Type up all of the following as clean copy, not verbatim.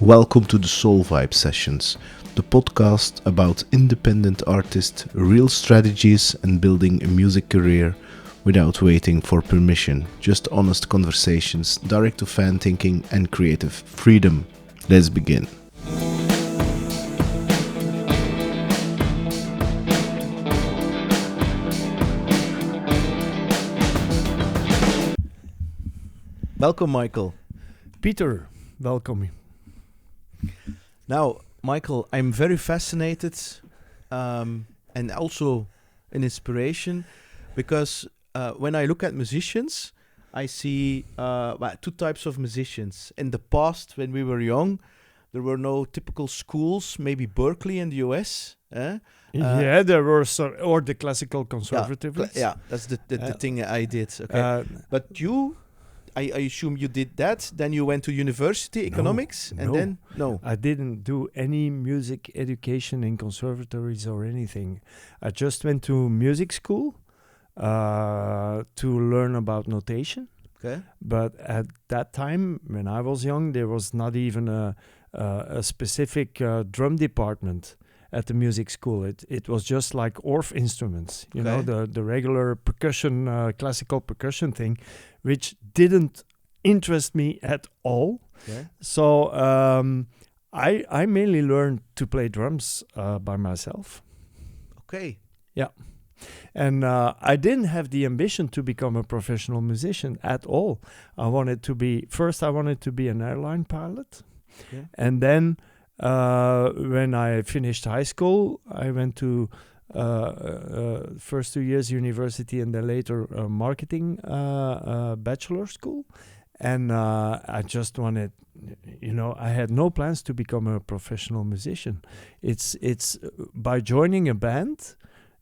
Welcome to the Soul Vibe Sessions, the podcast about independent artists, real strategies, and building a music career without waiting for permission. Just honest conversations, direct to fan thinking, and creative freedom. Let's begin. Welcome, Michael. Peter, welcome. Now, Michael, I'm very fascinated and also an inspiration because when I look at musicians, I see two types of musicians. In the past, when we were young, there were no typical schools, maybe Berkeley in the US. There were or the classical conservative. Yeah, that's the thing I did. Okay, but you... I assume you did that, then you went to university, economics, then... No. I didn't do any music education in conservatories or anything. I just went to music school to learn about notation. Okay. But at that time, when I was young, there was not even a specific drum department at the music school. It was just like Orff instruments, you know, the regular percussion, classical percussion thing, which didn't interest me at all. Okay. So I mainly learned to play drums by myself. Okay. Yeah. And I didn't have the ambition to become a professional musician at all. I wanted to be an airline pilot. Okay. And then when I finished high school, I went to first 2 years university and then later marketing bachelor school. And I just wanted, I had no plans to become a professional musician. It's by joining a band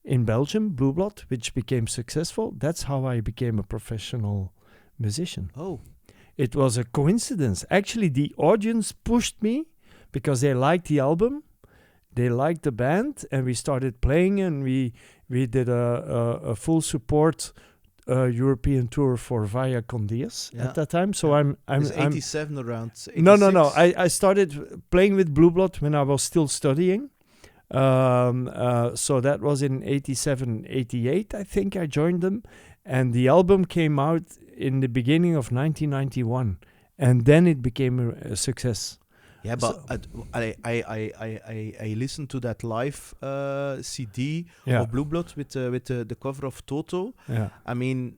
in Belgium, Blue Blot, which became successful. That's how I became a professional musician. Oh. It was a coincidence. Actually, the audience pushed me because they liked the album, they liked the band, and we started playing, and we did a full support European tour for Via Condias at that time. So I'm 87 around. 86? No. I started playing with Blue Blot when I was still studying. So that was in 87, 88, I think I joined them. And the album came out in the beginning of 1991. And then it became a success. Yeah, but I listened to that live CD of Blue Blot with the cover of Toto. Yeah. I mean,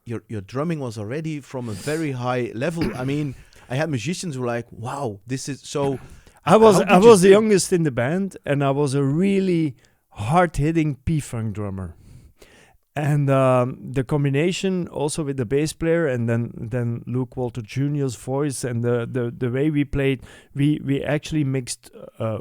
your drumming was already from a very high level. I mean, I had musicians who were like, "Wow, this is so." I was the youngest in the band, and I was a really hard-hitting P-funk drummer. And the combination also with the bass player and then Luke Walter Jr.'s voice and the way we played, we actually mixed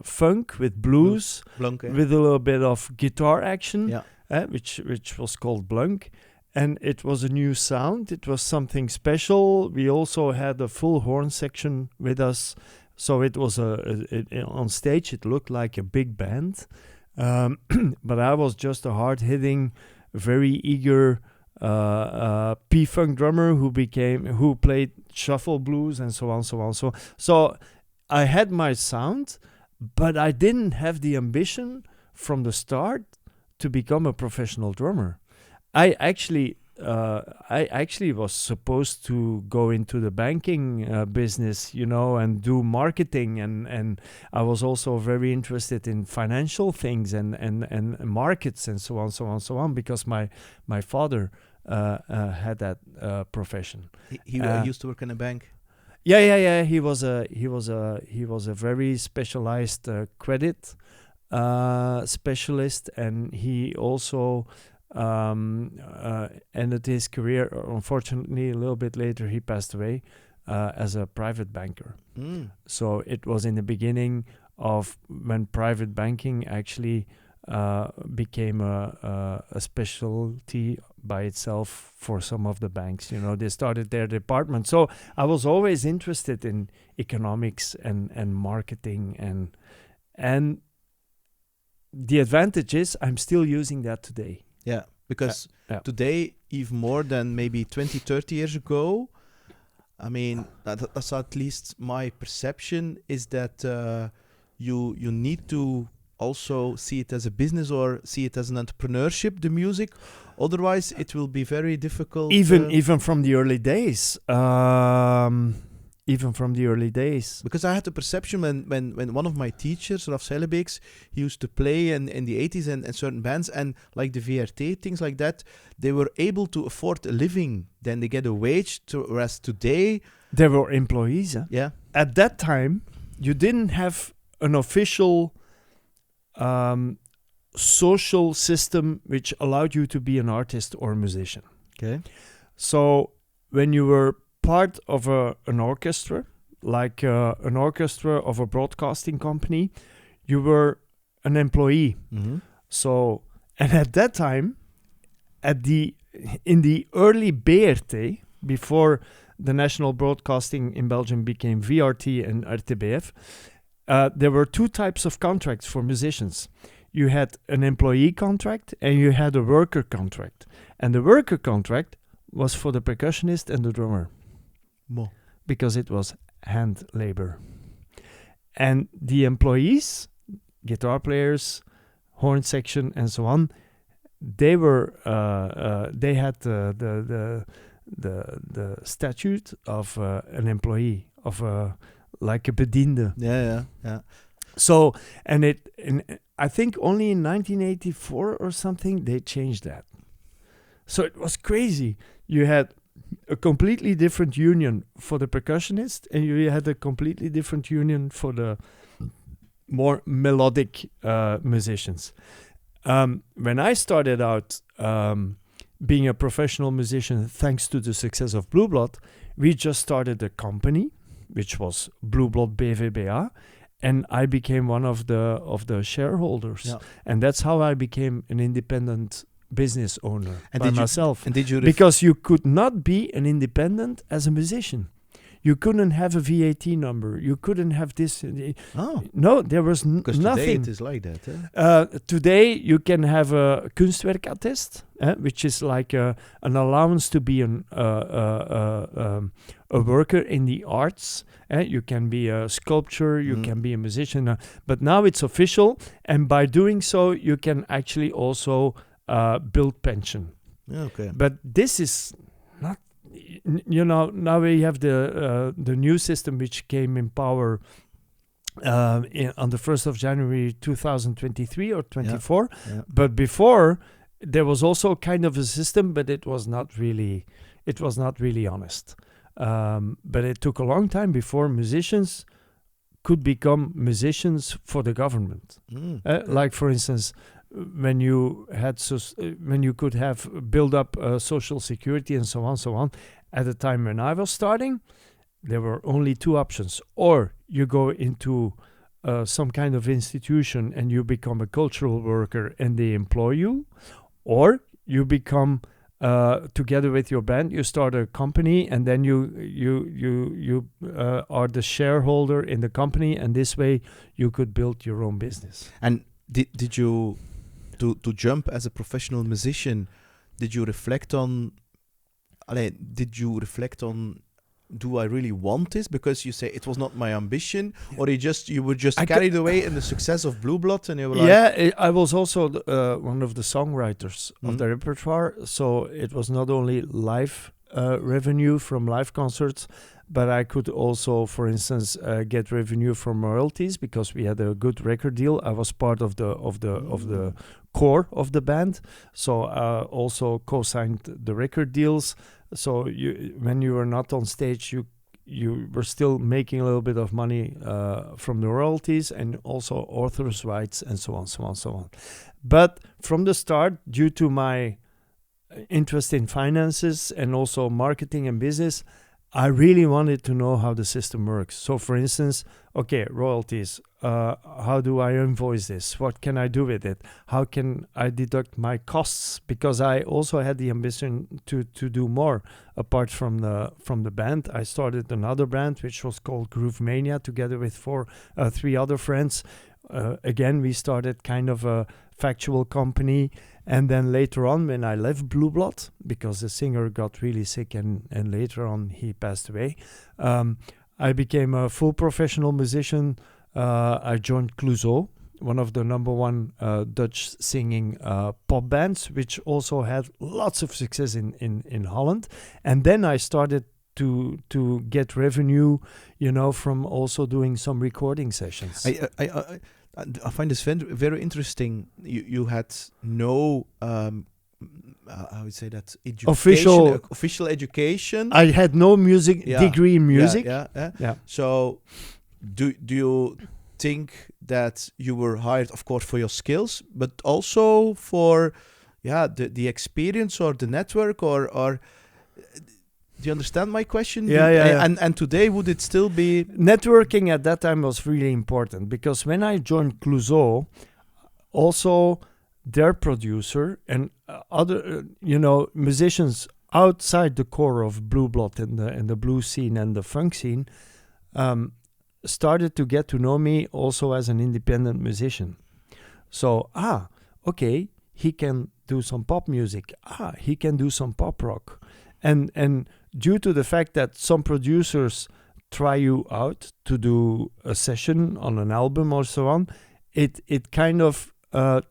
funk with blues, Blunk, with a little bit of guitar action, yeah. Which was called blunk. And it was a new sound. It was something special. We also had a full horn section with us. So it was on stage, it looked like a big band. But I was just a hard-hitting, very eager P-funk drummer who played shuffle blues and so on. So I had my sound, but I didn't have the ambition from the start to become a professional drummer. I actually was supposed to go into the banking business, and do marketing, and I was also very interested in financial things and markets and so on, because my father had that profession. He used to work in a bank. Yeah. He was a very specialized credit specialist, and he also ended his career. Unfortunately, a little bit later, he passed away as a private banker. So it was in the beginning of when private banking actually became a specialty by itself for some of the banks. They started their department. So I was always interested in economics and marketing and the advantage is I'm still using that today. Yeah, because today, even more than maybe 20, 30 years ago, I mean, that's at least my perception, is that you need to also see it as a business or see it as an entrepreneurship, the music. Otherwise, it will be very difficult. Even from the early days. Even from the early days. Because I had the perception when one of my teachers, Raf Sellebeeks, he used to play in the 80s and certain bands, and like the VRT, things like that, they were able to afford a living. Then they get a wage, whereas today... They were employees. Yeah. At that time, you didn't have an official social system which allowed you to be an artist or a musician. Okay. So when you were part of an orchestra, like an orchestra of a broadcasting company, you were an employee. Mm-hmm. So, and at that time, in the early BRT, before the national broadcasting in Belgium became VRT and RTBF, there were two types of contracts for musicians. You had an employee contract and you had a worker contract. And the worker contract was for the percussionist and the drummer. Because it was hand labor. And the employees, guitar players, horn section, and so on, they were they had the statute of an employee, of like a bediende. Yeah. So, and I think only in 1984 or something they changed that. So it was crazy. You had a completely different union for the percussionist, and you had a completely different union for the more melodic musicians. When I started out being a professional musician, thanks to the success of Blue Blot, we just started a company, which was Blue Blot BVBA, and I became one of the shareholders. Yeah. And that's how I became an independent business owner by myself. And did you because you could not be an independent as a musician. You couldn't have a VAT number. You couldn't have this. No, there was nothing. Because today it is like that. Today you can have a kunstwerkattest, which is like an allowance to be a worker in the arts. You can be a sculptor, you can be a musician. But now it's official, and by doing so, you can actually also build pension. Okay. But this is not... now we have the new system which came in power on the 1st of January 2023 or 24. Yeah. But before, there was also kind of a system, but it was not really honest. But it took a long time before musicians could become musicians for the government. Like, for instance, when you could have build up social security and so on. At the time when I was starting, there were only two options: or you go into some kind of institution and you become a cultural worker and they employ you, or you become together with your band, you start a company and then you are the shareholder in the company, and this way you could build your own business. And did you to jump as a professional musician, did you reflect on do I really want this? Because you say it was not my ambition, or you were just carried away in the success of Blue Blot, and you were like... I was also one of the songwriters of the repertoire, so it was not only live revenue from live concerts, but I could also, for instance, get revenue from royalties because we had a good record deal. I was part of the core of the band, so also co-signed the record deals. So when you were not on stage, you were still making a little bit of money from the royalties and also authors' rights and so on. But from the start, due to my interest in finances and also marketing and business, I really wanted to know how the system works. So, for instance, okay, royalties. How do I invoice this? What can I do with it? How can I deduct my costs? Because I also had the ambition to do more apart from the band. I started another band which was called Groove Mania together with three other friends. again, we started kind of a factual company. And then later on, when I left Blue Blot, because the singer got really sick and later on he passed away, I became a full professional musician. I joined Clouseau, one of the number one Dutch singing pop bands, which also had lots of success in Holland. And then I started to get revenue, from also doing some recording sessions. I find this very interesting. You had no, I would say that official education. I had no degree in music. Yeah. So, do you think that you were hired, of course, for your skills, but also for, the experience or the network, or do you understand my question? Yeah. And today, would it still be... Networking at that time was really important, because when I joined Clouseau, also their producer and other, musicians outside the core of Blue Blot and the blues scene and the funk scene started to get to know me also as an independent musician. So, okay, he can do some pop music. He can do some pop rock. And due to the fact that some producers try you out to do a session on an album or so on, it kind of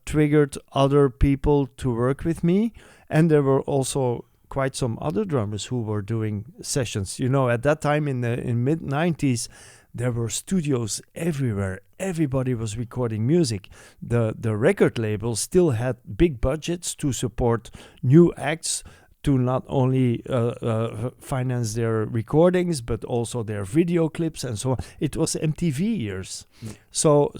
triggered other people to work with me. And there were also quite some other drummers who were doing sessions. At that time in mid-90s, there were studios everywhere. Everybody was recording music. The record labels still had big budgets to support new acts, to not only finance their recordings, but also their video clips and so on. It was MTV years. So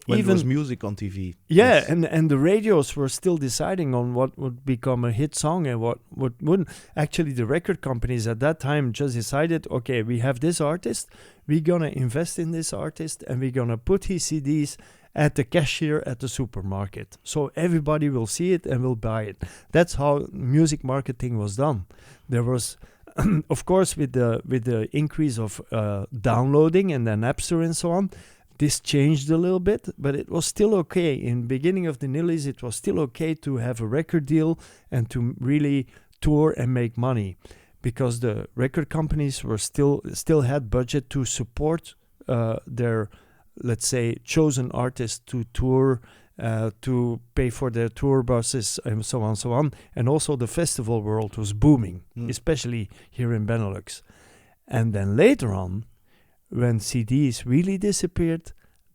when even there was music on TV. Yeah, Yes. and the radios were still deciding on what would become a hit song and what wouldn't. Actually, the record companies at that time just decided, okay, we have this artist, we're gonna invest in this artist, and we're gonna put his CDs at the cashier at the supermarket, so everybody will see it and will buy it. That's how music marketing was done. There was, of course, with the increase of downloading and then Napster and so on, this changed a little bit, but it was still okay. In the beginning of the nillies, it was still okay to have a record deal and to really tour and make money, because the record companies were still had budget to support their, let's say, chosen artists to tour, to pay for their tour buses and so on. And also the festival world was booming, especially here in Benelux. And then later on, when CDs really disappeared,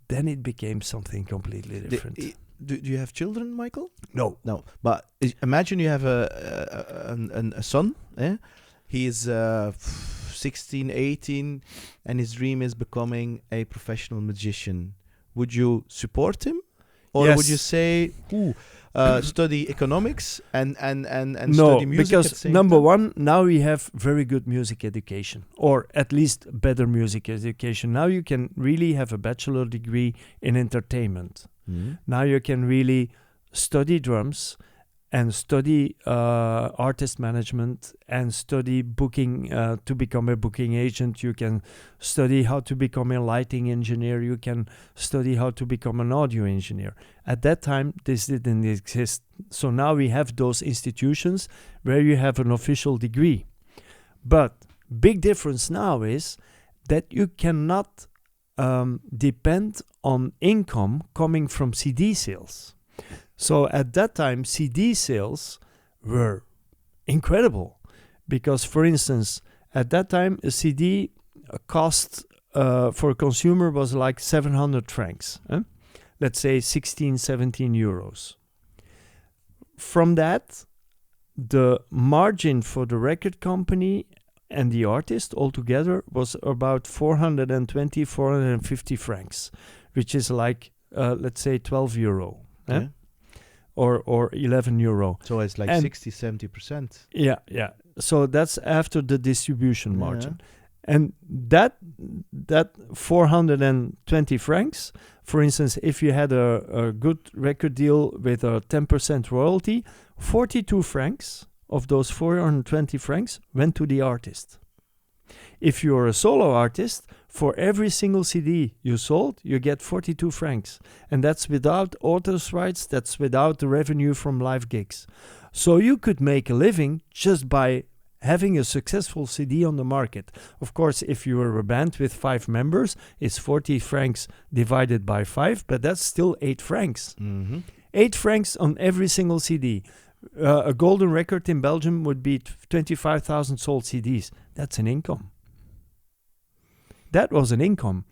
then it became something completely different. Do you have children, Michael? No. But imagine you have a son. He is 16, 18, and his dream is becoming a professional magician. Would you support him? Or Yes. would you say, study economics and No, study music? because at the same number time? one, now we have very good music education, or at least better music education. Now you can really have a bachelor degree in entertainment. Now you can really study drums and study artist management and study booking to become a booking agent. You can study how to become a lighting engineer. You can study how to become an audio engineer. At that time, this didn't exist. So now we have those institutions where you have an official degree. But big difference now is that you cannot depend on income coming from CD sales. So at that time, CD sales were incredible, because, for instance, at that time, a CD cost for a consumer was like 700 francs. Let's say 16, 17 euros. From that, the margin for the record company and the artist altogether was about 420, 450 francs, which is like, let's say, 12 euro. Yeah. Or 11 euro. So it's like 60-70%. Yeah. So that's after the distribution margin. Yeah. And that 420 francs, for instance, if you had a good record deal with a 10% royalty, 42 francs of those 420 francs went to the artist. If you're a solo artist, For every single CD you sold, you get 42 francs. And that's without author's rights, that's without the revenue from live gigs. So you could make a living just by having a successful CD on the market. Of course, if you were a band with 5 members, it's 40 francs divided by 5, but that's still 8 francs. 8 francs on every single CD. A golden record in Belgium would be 25,000 sold CDs. That's an income. That was an income,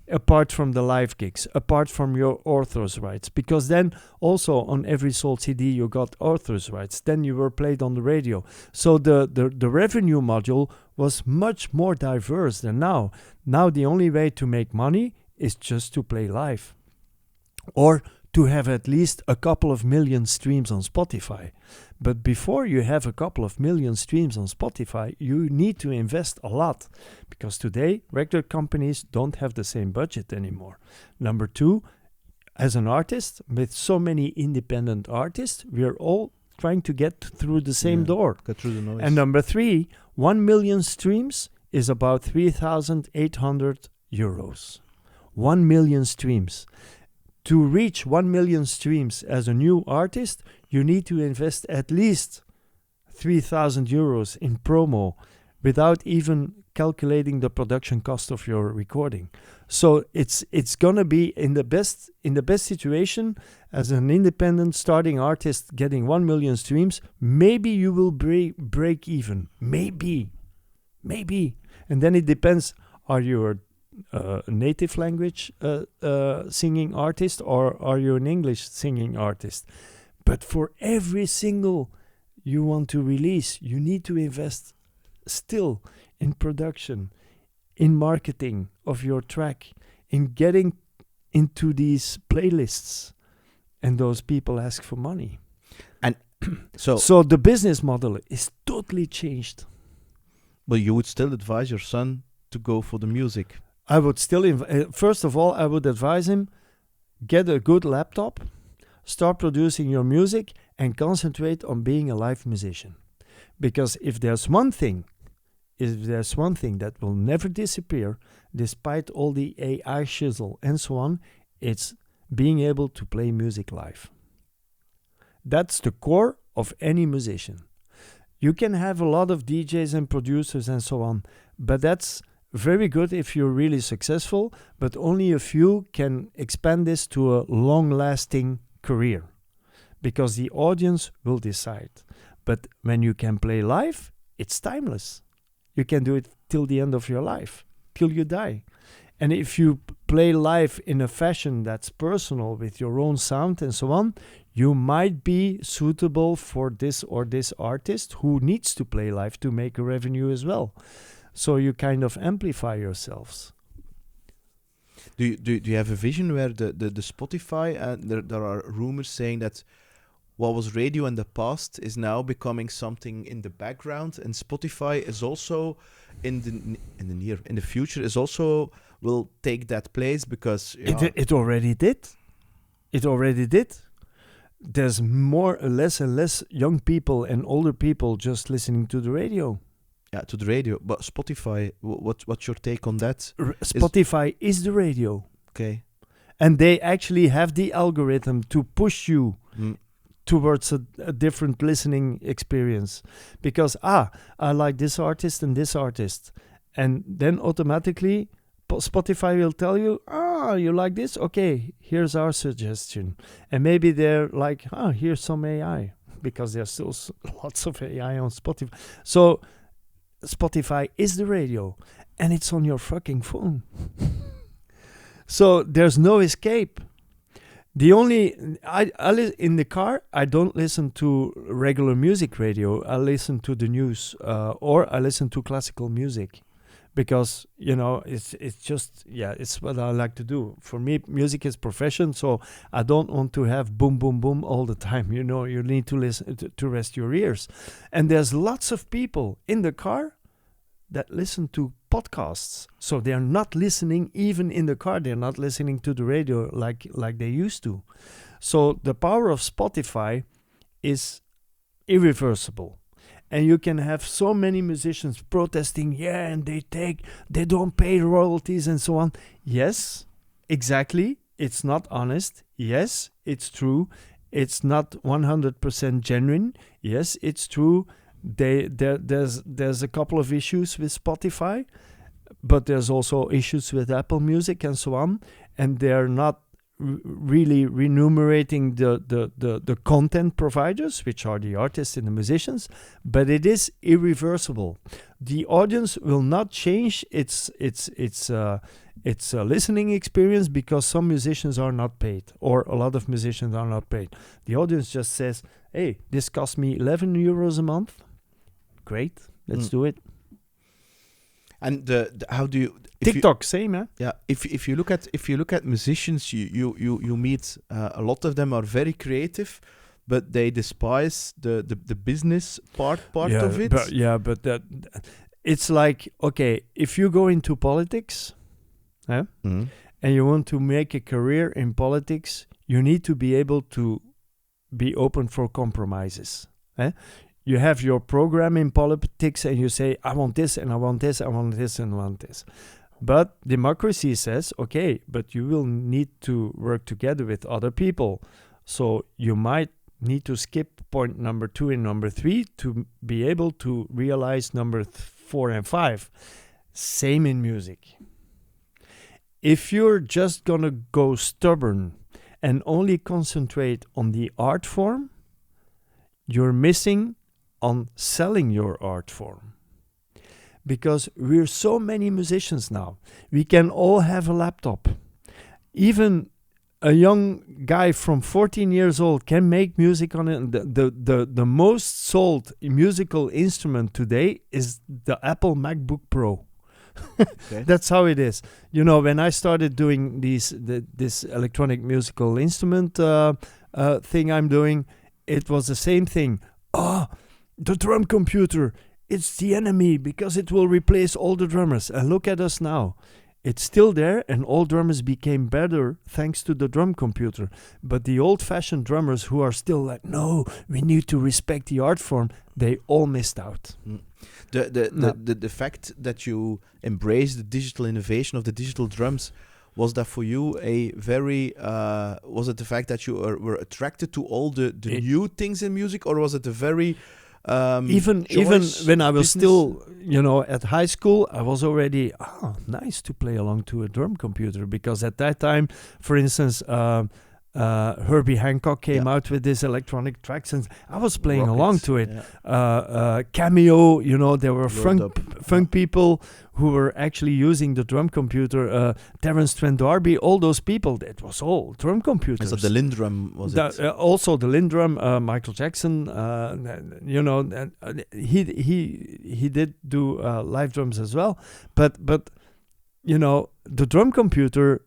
apart from the live gigs, apart from your author's rights. Because then also on every sold CD you got author's rights. Then you were played on the radio. So the revenue module was much more diverse than now. Now the only way to make money is just to play live. Or to have at least a couple of million streams on Spotify. But before you have a couple of million streams on Spotify, you need to invest a lot. Because today, record companies don't have the same budget anymore. Number 2, as an artist, with so many independent artists, we are all trying to get through the same door. Get through the noise. And number 3, 1 million streams is about 3,800 euros. 1 million streams. To reach 1 million streams as a new artist, you need to invest at least 3,000 euros in promo without even calculating the production cost of your recording. So it's gonna be in the best situation as an independent starting artist getting 1 million streams. Maybe you will break even. Maybe, and then it depends. Are you a native language singing artist, or are you an English singing artist? But for every single you want to release, you need to invest still in production, in marketing of your track, in getting into these playlists, and those people ask for money. And so the business model is totally changed. But you would still advise your son to go for the music? I would still, first of all, I would advise him, get a good laptop, start producing your music, and concentrate on being a live musician. Because if there's one thing that will never disappear, despite all the AI shizzle and so on, it's being able to play music live. That's the core of any musician. You can have a lot of DJs and producers and so on, but that's very good if you're really successful, but only a few can expand this to a long-lasting career, because the audience will decide. But when you can play live, it's timeless. You can do it till the end of your life, till you die. And if you play live in a fashion that's personal with your own sound and so on, you might be suitable for this or this artist who needs to play live to make a revenue as well. So you kind of amplify yourselves. Do you have a vision where the Spotify, there are rumors saying that what was radio in the past is now becoming something in the background, and Spotify is also in the future is also will take that place, because it already did. It already did. There's less and less young people and older people just listening to the radio. Yeah, to the radio. But Spotify, what's your take on that? Spotify is the radio. Okay. And they actually have the algorithm to push you towards a different listening experience. Because, I like this artist and this artist. And then automatically Spotify will tell you, you like this? Okay, here's our suggestion. And maybe they're like, here's some AI. Because there's still lots of AI on Spotify. So Spotify is the radio, and it's on your fucking phone. So there's no escape. The only in the car, I don't listen to regular music radio. I listen to the news, or I listen to classical music, because it's just it's what I like to do. For me, music is profession, so I don't want to have boom boom boom all the time. You need to listen to rest your ears. And there's lots of people in the car that listen to podcasts, so they're not listening even in the car. They're not listening to the radio like they used to. So the power of Spotify is irreversible. and you can have so many musicians protesting, yeah, and they don't pay royalties and so on. Yes, exactly. It's not honest. Yes, it's true. It's not 100% genuine. Yes, it's true. There's a couple of issues with Spotify, but there's also issues with Apple Music and so on, and they're not really remunerating the content providers, which are the artists and the musicians, but it is irreversible. The audience will not change its listening experience because some musicians are not paid, or a lot of musicians are not paid. The audience just says, hey, this cost me 11 euros a month. Great, let's do it. And how do you TikTok same, eh? Yeah, if you look at musicians, you meet a lot of them are very creative, but they despise the business part of it. But that it's like, okay, if you go into politics, and you want to make a career in politics, you need to be able to be open for compromises. You have your program in politics and you say, I want this and I want this, I want this and I want this. But democracy says, okay, but you will need to work together with other people. So you might need to skip point number 2 and number 3 to be able to realize number 4 and 5. Same in music. If you're just gonna go stubborn and only concentrate on the art form, you're missing on selling your art form. Because we're so many musicians now. We can all have a laptop. Even a young guy from 14 years old can make music on it. The most sold musical instrument today is the Apple MacBook Pro. Okay. That's how it is. You know, when I started doing this electronic musical instrument thing I'm doing, it was the same thing. The drum computer, it's the enemy because it will replace all the drummers. And look at us now. It's still there and all drummers became better thanks to the drum computer. But the old-fashioned drummers who are still like, no, we need to respect the art form, they all missed out. The fact that you embrace the digital innovation of the digital drums, was that for you a very was it the fact that you were attracted to all the new things in music, or was it a very even when I was still, at high school, I was already nice to play along to a drum computer, because at that time, for instance, Herbie Hancock came out with this electronic tracks, and I was playing along to it. Cameo, there were funk people who were actually using the drum computer. Terence Trent D'Arby, all those people, it was all drum computers. So the Lindrum was it? Also the Lindrum, Michael Jackson. He did do live drums as well, but the drum computer.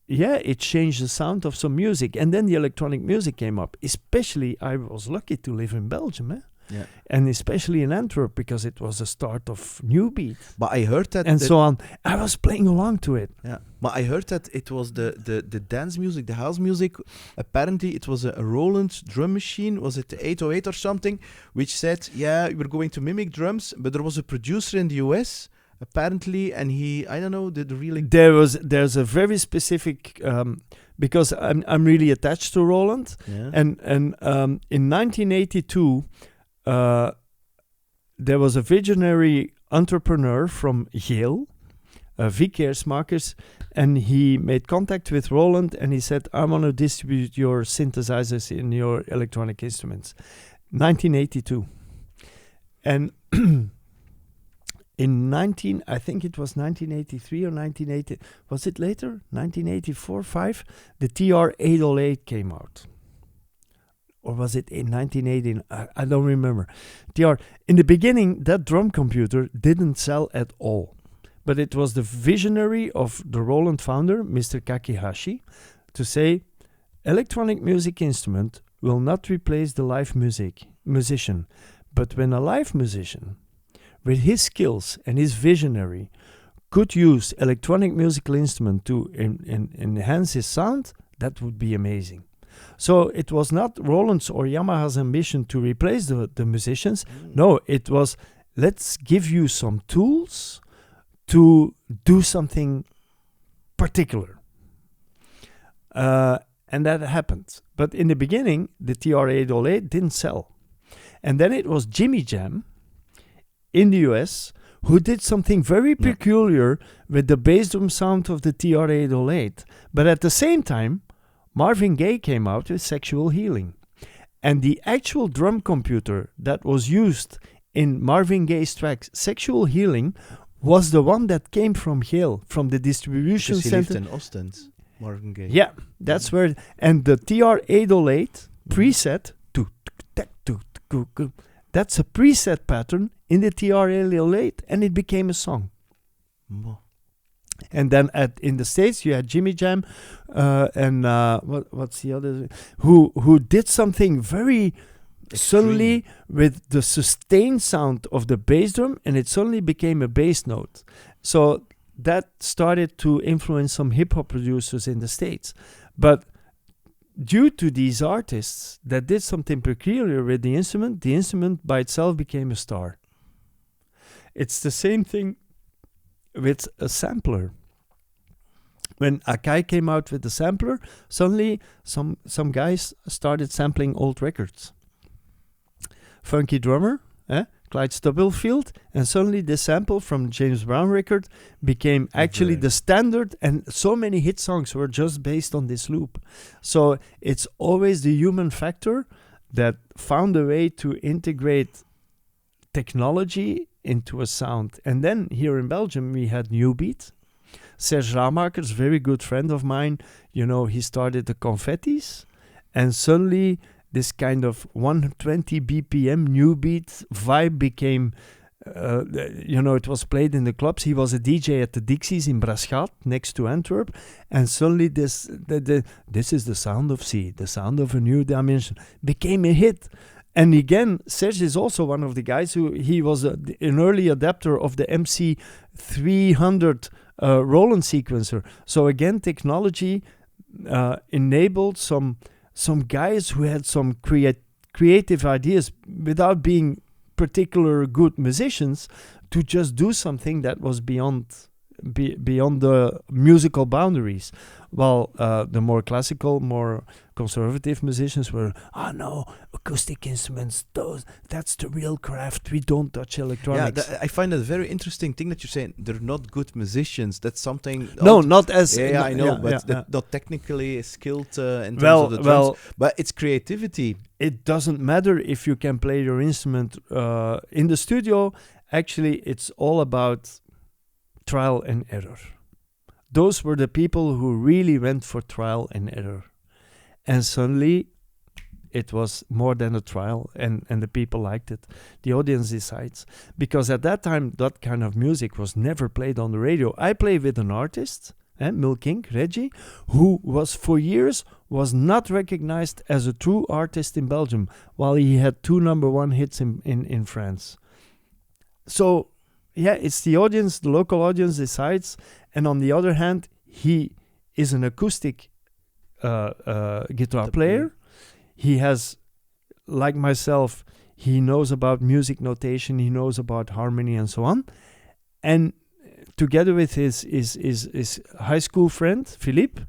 Yeah, it changed the sound of some music. And then the electronic music came up. Especially, I was lucky to live in Belgium. Yeah. And especially in Antwerp, because it was the start of New Beat. But I heard that... And so on. I was playing along to it. Yeah. But I heard that it was the dance music, the house music. Apparently, it was a Roland drum machine. Was it the 808 or something? Which said, we're going to mimic drums. But there was a producer in the US... apparently, and I don't know, the really... There's a very specific, because I'm really attached to Roland, and in 1982, there was a visionary entrepreneur from Yale, Vickers Marcus, and he made contact with Roland, and he said, I want to distribute your synthesizers in your electronic instruments. 1982. And... I think it was 1983 or 1980, was it later? 1984, 5? The TR-808 came out. Or was it in 1980? I don't remember. In the beginning, that drum computer didn't sell at all. But it was the visionary of the Roland founder, Mr. Kakihashi, to say, electronic music instrument will not replace the live musician. But when a live musician... with his skills and his visionary, could use electronic musical instrument to enhance his sound, that would be amazing. So it was not Roland's or Yamaha's ambition to replace the musicians. No, it was, let's give you some tools to do something particular. And that happened. But in the beginning, the TR-808 didn't sell. And then it was Jimmy Jam in the US who did something very peculiar with the bass drum sound of the TR-808. But at the same time, Marvin Gaye came out with Sexual Healing. And the actual drum computer that was used in Marvin Gaye's tracks, Sexual Healing, was the one that came from Yale, from the distribution Because he center. lived in Ostend, Marvin Gaye. Yeah, that's where. And the TR-808 preset, that's a preset pattern in the TR-808, and it became a song. And then in the States, you had Jimmy Jam, and what's the other? Who did something very suddenly with the sustained sound of the bass drum, and it suddenly became a bass note. So that started to influence some hip hop producers in the States. But due to these artists that did something peculiar with the instrument by itself became a star. It's the same thing with a sampler. When Akai came out with the sampler, suddenly some guys started sampling old records. Funky Drummer, Clyde Stubblefield, and suddenly the sample from James Brown record became actually the standard, and so many hit songs were just based on this loop. So it's always the human factor that found a way to integrate technology into a sound. And then here in Belgium we had New Beat. Serge Raamakers, very good friend of mine, he started the Confettis, and suddenly this kind of 120 BPM new beat vibe became, it was played in the clubs. He was a DJ at the Dixies in Braschat, next to Antwerp, and suddenly this is the sound of C, the sound of a new dimension, became a hit. And again, Serge is also one of the guys he was an early adapter of the MC300 Roland sequencer. So again, technology enabled some guys who had some creative ideas without being particular good musicians to just do something that was beyond the musical boundaries. While the more classical, more conservative musicians were, no, acoustic instruments, that's the real craft. We don't touch electronics. Yeah, I find that a very interesting thing that you're saying. They're not good musicians. That's something. No, not as. Yeah, I know, but not technically skilled in terms of the drums. But it's creativity. It doesn't matter if you can play your instrument in the studio. Actually, it's all about trial and error. Those were the people who really went for trial and error. And suddenly, it was more than a trial, and the people liked it. The audience decides. Because at that time, that kind of music was never played on the radio. I played with an artist, Milky, Reggie, who for years was not recognized as a true artist in Belgium, while he had 2 number 1 hits in France. So, yeah, it's the audience, the local audience decides. And on the other hand, he is an acoustic guitar player. He has, like myself, he knows about music notation, he knows about harmony and so on. And together with his high school friend, Philippe,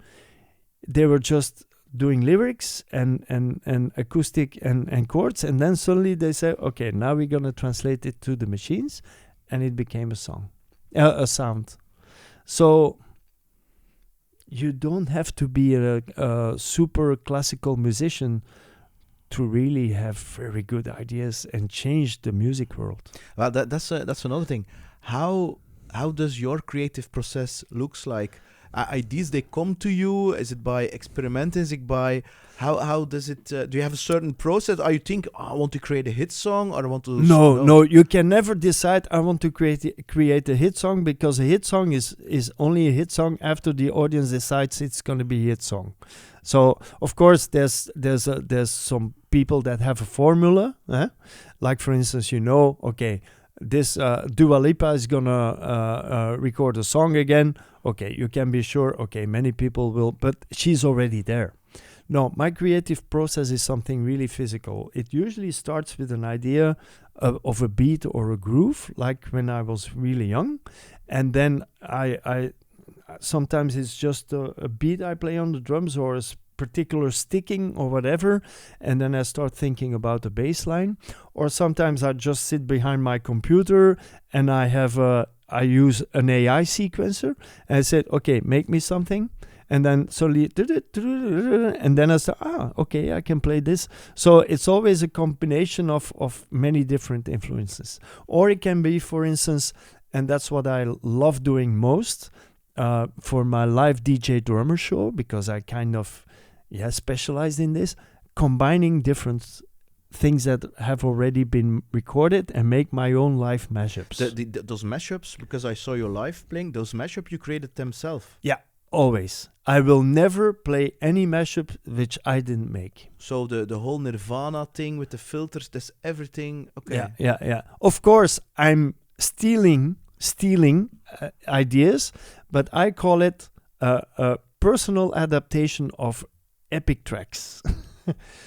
they were just doing lyrics and acoustic and chords. And then suddenly they say, okay, now we're going to translate it to the machines. And it became a song, a sound. So you don't have to be a super classical musician to really have very good ideas and change the music world. Well, that's another thing. How does your creative process looks like? Ideas, they come to you? Is it by experimenting? Is it by how does it? Do you have a certain process? Are you think I want to create a hit song, or I want to? No. You can never decide I want to create a hit song, because a hit song is only a hit song after the audience decides it's going to be a hit song. So of course there's some people that have a formula, like for instance, okay, this Dua Lipa is gonna record a song again. Okay, you can be sure. Okay, many people will, but she's already there. No, my creative process is something really physical. It usually starts with an idea of a beat or a groove, like when I was really young. And then I sometimes it's just a beat I play on the drums or a particular sticking or whatever. And then I start thinking about the bass line. Or sometimes I just sit behind my computer and I use an AI sequencer. And I said, okay, make me something. And then suddenly, and then I said, okay, I can play this. So it's always a combination of many different influences. Or it can be, for instance, and that's what I love doing most for my live DJ drummer show, because I kind of specialized in this, combining different things that have already been recorded and make my own live mashups. Those mashups, because I saw your live playing, those mashups you created themselves. Yeah. Always. I will never play any mashup which I didn't make. So the whole Nirvana thing with the filters, that's everything. Okay. Yeah. Of course, I'm stealing ideas, but I call it a personal adaptation of epic tracks.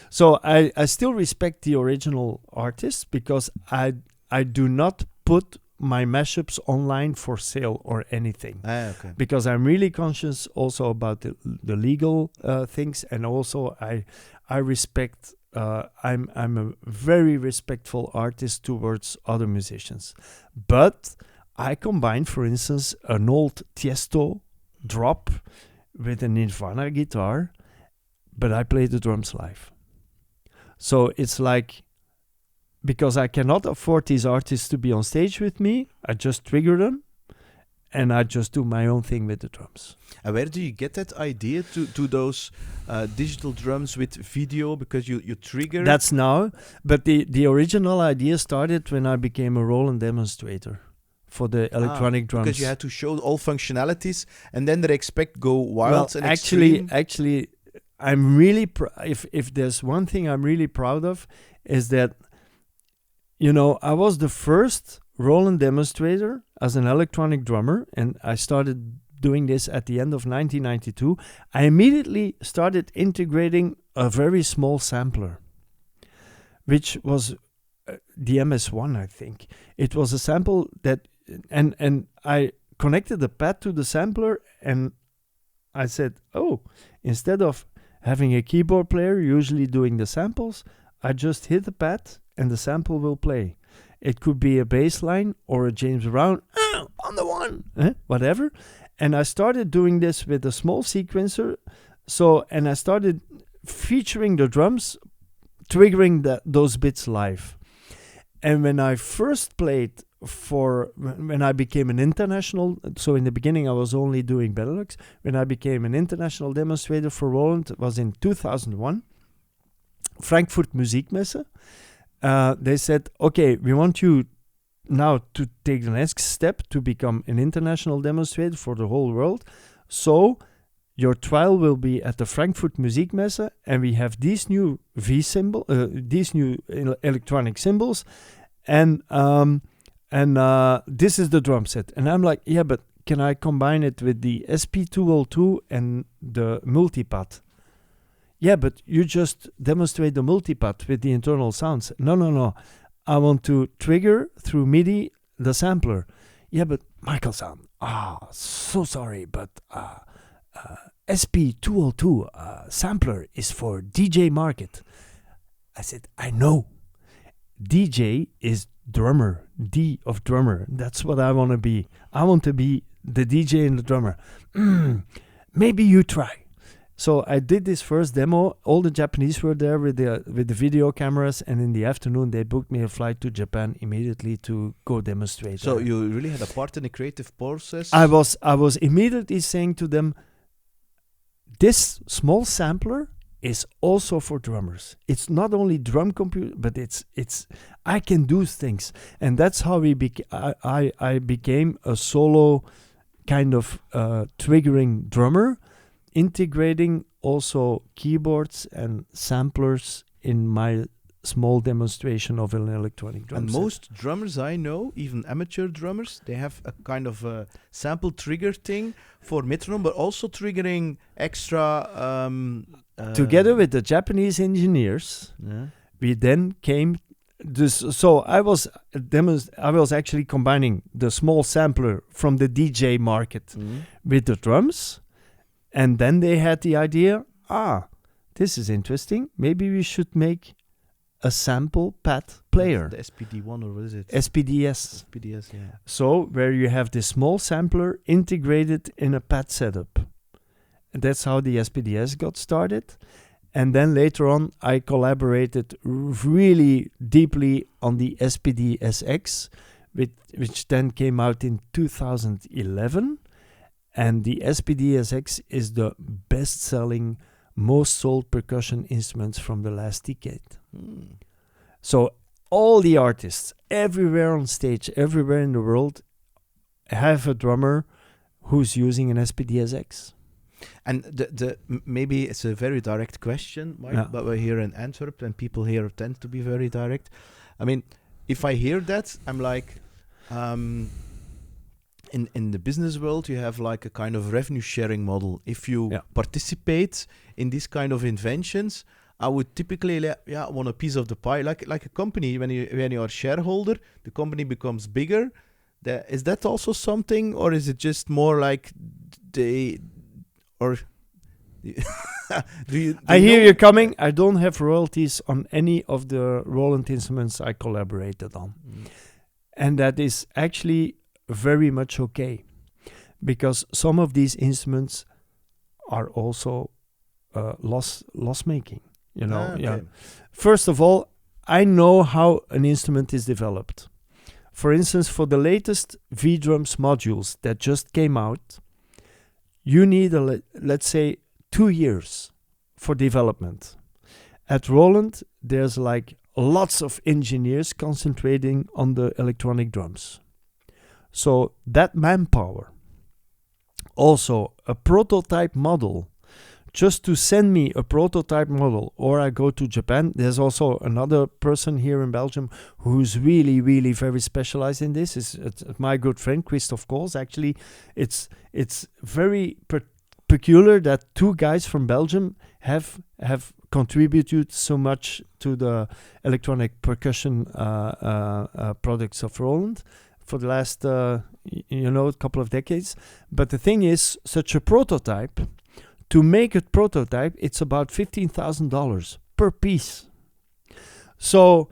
So I still respect the original artists, because I do not put my mashups online for sale or anything. Okay. Because I'm really conscious also about the legal things, and also I respect. I'm a very respectful artist towards other musicians, but I combine, for instance, an old Tiesto drop with a Nirvana guitar, but I play the drums live. So it's like, because I cannot afford these artists to be on stage with me, I just trigger them and I just do my own thing with the drums. And where do you get that idea to those digital drums with video? Because you trigger... That's now, but the original idea started when I became a Roland demonstrator for the electronic drums. Because you had to show all functionalities, and then they expect go wild and actually, I'm really if there's one thing I'm really proud of, is that, I was the first Roland demonstrator as an electronic drummer, and I started doing this at the end of 1992. I immediately started integrating a very small sampler, which was the MS-1, I think. It was a sample that, and I connected the pad to the sampler, and I said, instead of having a keyboard player usually doing the samples, I just hit the pad and the sample will play. It could be a bass line or a James Brown on the one, whatever. And I started doing this with a small sequencer. And I started featuring the drums, triggering those bits live. And when I first played when I became an international, so in the beginning I was only doing Benelux. When I became an international demonstrator for Roland, it was in 2001, Frankfurt Musikmesse. They said, okay, we want you now to take the next step to become an international demonstrator for the whole world. So your trial will be at the Frankfurt Musikmesse, and we have these new these new electronic symbols, and this is the drum set. And I'm like, yeah, but can I combine it with the SP-202 and the multipad? Yeah, but you just demonstrate the multipad with the internal sounds. No. I want to trigger through MIDI the sampler. Yeah, but Michael San, so sorry, but SP-202 sampler is for DJ market. I said, I know. DJ is drummer, D of drummer. That's what I want to be. I want to be the DJ and the drummer. Maybe you try. So I did this first demo. All the Japanese were there with the video cameras, and in the afternoon they booked me a flight to Japan immediately to go demonstrate. So you really had a part in the creative process? I was immediately saying to them, this small sampler is also for drummers. It's not only drum computer, but it's I can do things, and that's how I became a solo kind of triggering drummer, integrating also keyboards and samplers in my small demonstration of an electronic drum set. And most drummers I know, even amateur drummers, they have a kind of a sample trigger thing for metronome, but also triggering extra together with the Japanese engineers, we then came. So I was actually combining the small sampler from the DJ market with the drums, and then they had the idea, this is interesting, maybe we should make a sample pad player. The SPD-1, or what is it? SPD-S. SPD-S, yeah. So where you have this small sampler integrated in a pad setup. And that's how the SPD-S got started. And then later on, I collaborated really deeply on the SPD-SX, which then came out in 2011. And the SPD-SX is the best-selling, most sold percussion instruments from the last decade. So all the artists, everywhere on stage, everywhere in the world, have a drummer who's using an SPD-SX. And maybe it's a very direct question, Mike, but we're here in Antwerp, and people here tend to be very direct. I mean, if I hear that, I'm like, in the business world, you have like a kind of revenue sharing model. If you participate in these kind of inventions, I would typically want a piece of the pie, like a company. When you are a shareholder, the company becomes bigger. Is that also something, or is it just more like I hear you coming. I don't have royalties on any of the Roland instruments I collaborated on. And that is actually very much okay, because some of these instruments are also loss making. Okay. First of all, I know how an instrument is developed. For instance, for the latest V-Drums modules that just came out, you need, let's say, 2 years for development. At Roland, there's like lots of engineers concentrating on the electronic drums. So that manpower, also a prototype model, just to send me a prototype model, or I go to Japan. There's also another person here in Belgium who's really, really very specialized in this. It's my good friend, Christophe Coles. Actually, it's very peculiar that two guys from Belgium have contributed so much to the electronic percussion products of Roland for the last, couple of decades. But the thing is, such a prototype, to make a prototype, it's about $15,000 per piece. So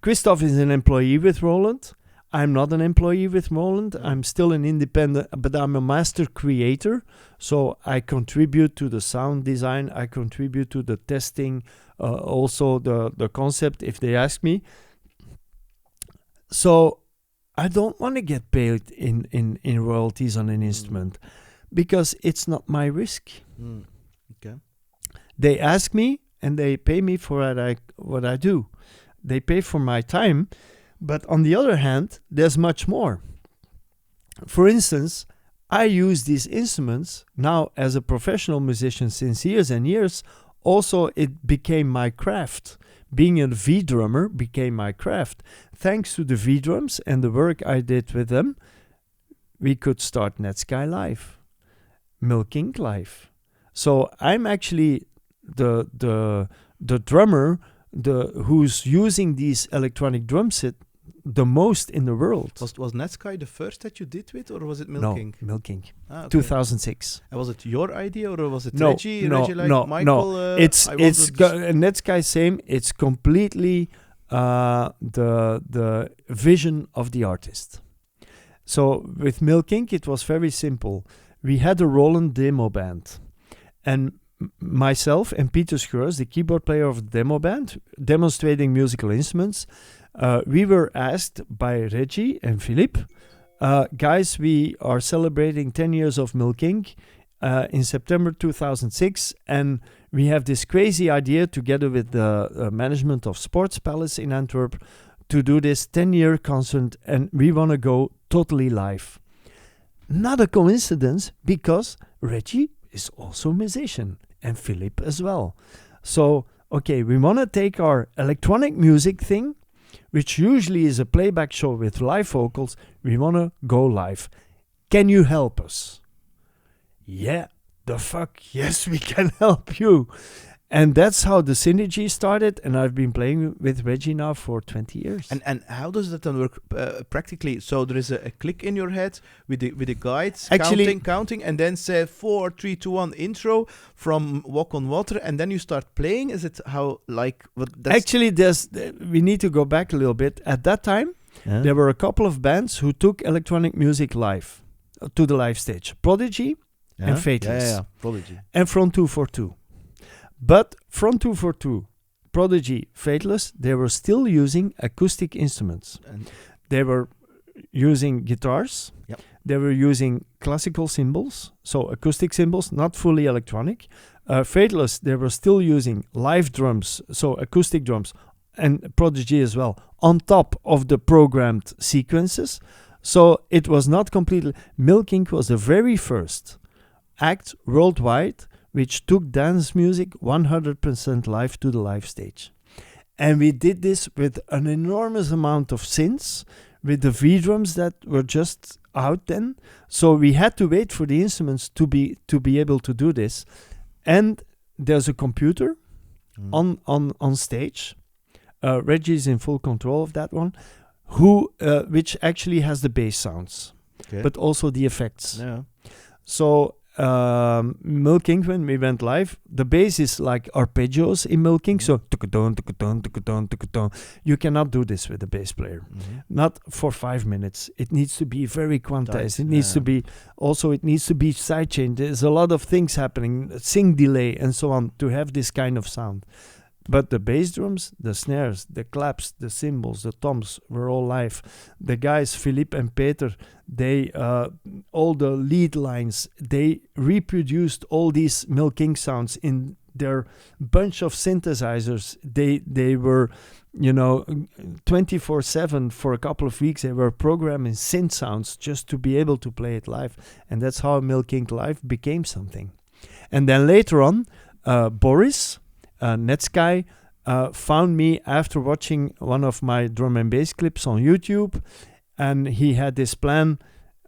Christophe is an employee with Roland. I'm not an employee with Roland. I'm still an independent, but I'm a master creator. So I contribute to the sound design. I contribute to the testing, also the concept, if they ask me. So I don't want to get paid in royalties on an instrument, because it's not my risk. Okay. They ask me and they pay me for what I do. They pay for my time, but on the other hand, there's much more. For instance, I use these instruments now as a professional musician since years and years. Also, it became my craft. Being a V-drummer became my craft. Thanks to the V-drums and the work I did with them, we could start Netsky Live, Milky Live. So I'm actually the drummer who's using these electronic drum set the most in the world. Was Netsky the first that you did with, or was it Milky? No, Milky. Okay. 2006. And was it your idea, or was it No, Reggie? no, Reggie, like no, Michael, no. It's Netsky same. It's completely the vision of the artist. So with Milky, it was very simple. We had a Roland demo band, and myself and Peter Scheurs, the keyboard player of the demo band, demonstrating musical instruments, we were asked by Reggie and Philippe, guys, we are celebrating 10 years of Milky in September 2006, and we have this crazy idea together with the management of Sports Palace in Antwerp to do this 10-year concert, and we want to go totally live. Not a coincidence, because Reggie is also a musician, and Philippe as well. So, okay, we want to take our electronic music thing, which usually is a playback show with live vocals. We want to go live. Can you help us? Yeah, the fuck, yes, we can help you. And that's how the synergy started, and I've been playing with Reggie now for 20 years. And how does that then work practically? So there is a click in your head with the guides, counting, and then say 4, 3, 2, 1 intro from Walk on Water, and then you start playing. Is it how Actually, we need to go back a little bit. At that time, there were a couple of bands who took electronic music live to the live stage: Prodigy and Fateless, Prodigy, and Front 242. But Front 242, Prodigy, Fateless, they were still using acoustic instruments. They were using guitars. Yep. They were using classical cymbals, so acoustic cymbals, not fully electronic. Fateless, they were still using live drums, so acoustic drums, and Prodigy as well, on top of the programmed sequences. So it was not completely... Milky was the very first act worldwide which took dance music 100% live to the live stage. And we did this with an enormous amount of synths, with the V-drums that were just out then. So we had to wait for the instruments to be able to do this. And there's a computer on stage. Reggie is in full control of that one, which actually has the bass sounds, but also the effects. Yeah. So Milky, when we went live, the bass is like arpeggios in Milky, so you cannot do this with a bass player, not for 5 minutes. It needs to be very quantized. It needs to be sidechained. There's a lot of things happening, sync delay and so on, to have this kind of sound. But the bass drums, the snares, the claps, the cymbals, the toms were all live. The guys, Philippe and Peter, they all the lead lines, they reproduced all these Milky sounds in their bunch of synthesizers. They were, 24/7 for a couple of weeks. They were programming synth sounds just to be able to play it live, and that's how Milky Live became something. And then later on, Boris. Netsky found me after watching one of my drum and bass clips on YouTube, and he had this plan.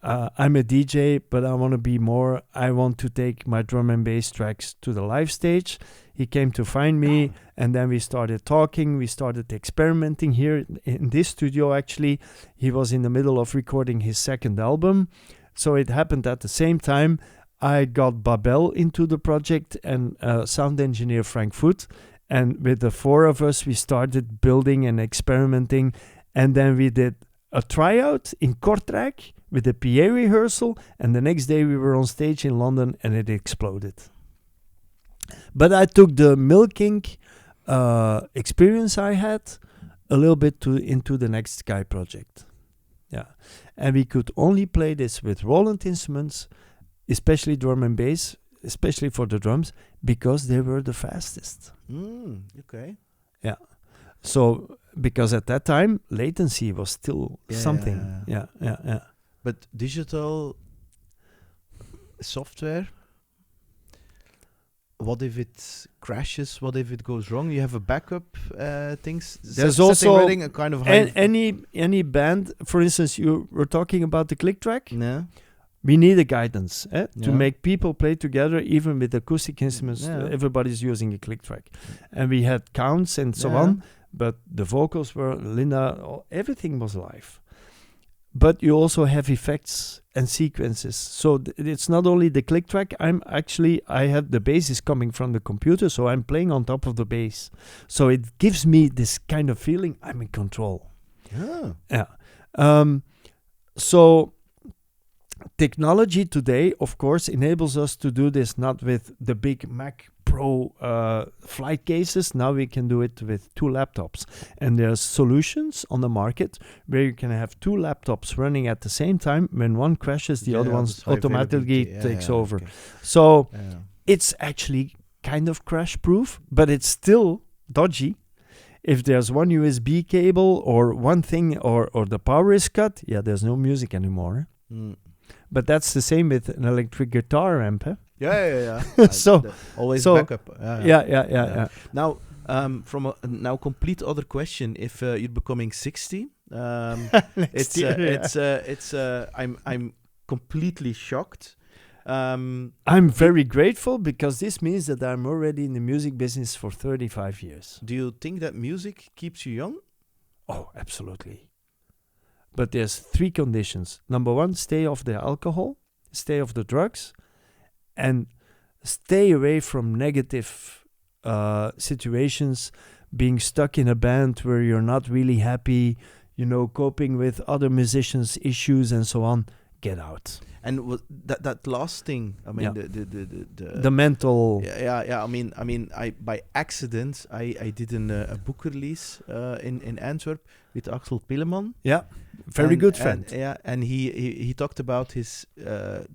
I'm a DJ, but I want to be more. I want to take my drum and bass tracks to the live stage. He came to find me, and then we started talking. We started experimenting here in this studio, actually. He was in the middle of recording his second album, so it happened at the same time. I got Babel into the project and sound engineer Frank Foot. And with the four of us, we started building and experimenting. And then we did a tryout in Kortrijk with a PA rehearsal. And the next day we were on stage in London and it exploded. But I took the Milky experience I had a little bit into the Next Sky project. Yeah. And we could only play this with Roland instruments, especially drum and bass, especially for the drums, because they were the fastest. Okay. Yeah. So, because at that time, latency was still something. Yeah. But digital software, what if it crashes? What if it goes wrong? You have a backup things? There's also a kind of any band, for instance, you were talking about the click track. Yeah. We need a guidance to make people play together, even with acoustic instruments. Everybody's using a click track. And we had counts and so on, but the vocals were, Linda, everything was live. But you also have effects and sequences. So it's not only the click track. I have the bass is coming from the computer, so I'm playing on top of the bass. So it gives me this kind of feeling I'm in control. Yeah. So technology today, of course, enables us to do this not with the big Mac Pro flight cases. Now we can do it with 2 laptops. And there's solutions on the market where you can have 2 laptops running at the same time. When one crashes, the other one automatically takes over. Okay. So it's actually kind of crash-proof, but it's still dodgy. If there's one USB cable or one thing or the power is cut, there's no music anymore. But that's the same with an electric guitar amp. Yeah. Always backup. Yeah. Now, from a now complete other question. If you're becoming 60, I'm completely shocked I'm very grateful because this means that I'm already in the music business for 35 years. Do you think that music keeps you young? Oh, absolutely. But there's 3 conditions. Number 1, stay off the alcohol, stay off the drugs, and stay away from negative situations, being stuck in a band where you're not really happy, coping with other musicians' issues and so on. Get out. And that last thing, I mean, the mental. Yeah. I mean, I by accident I did a book release in Antwerp with Axel Pilleman. Yeah, very good friend. And he talked about his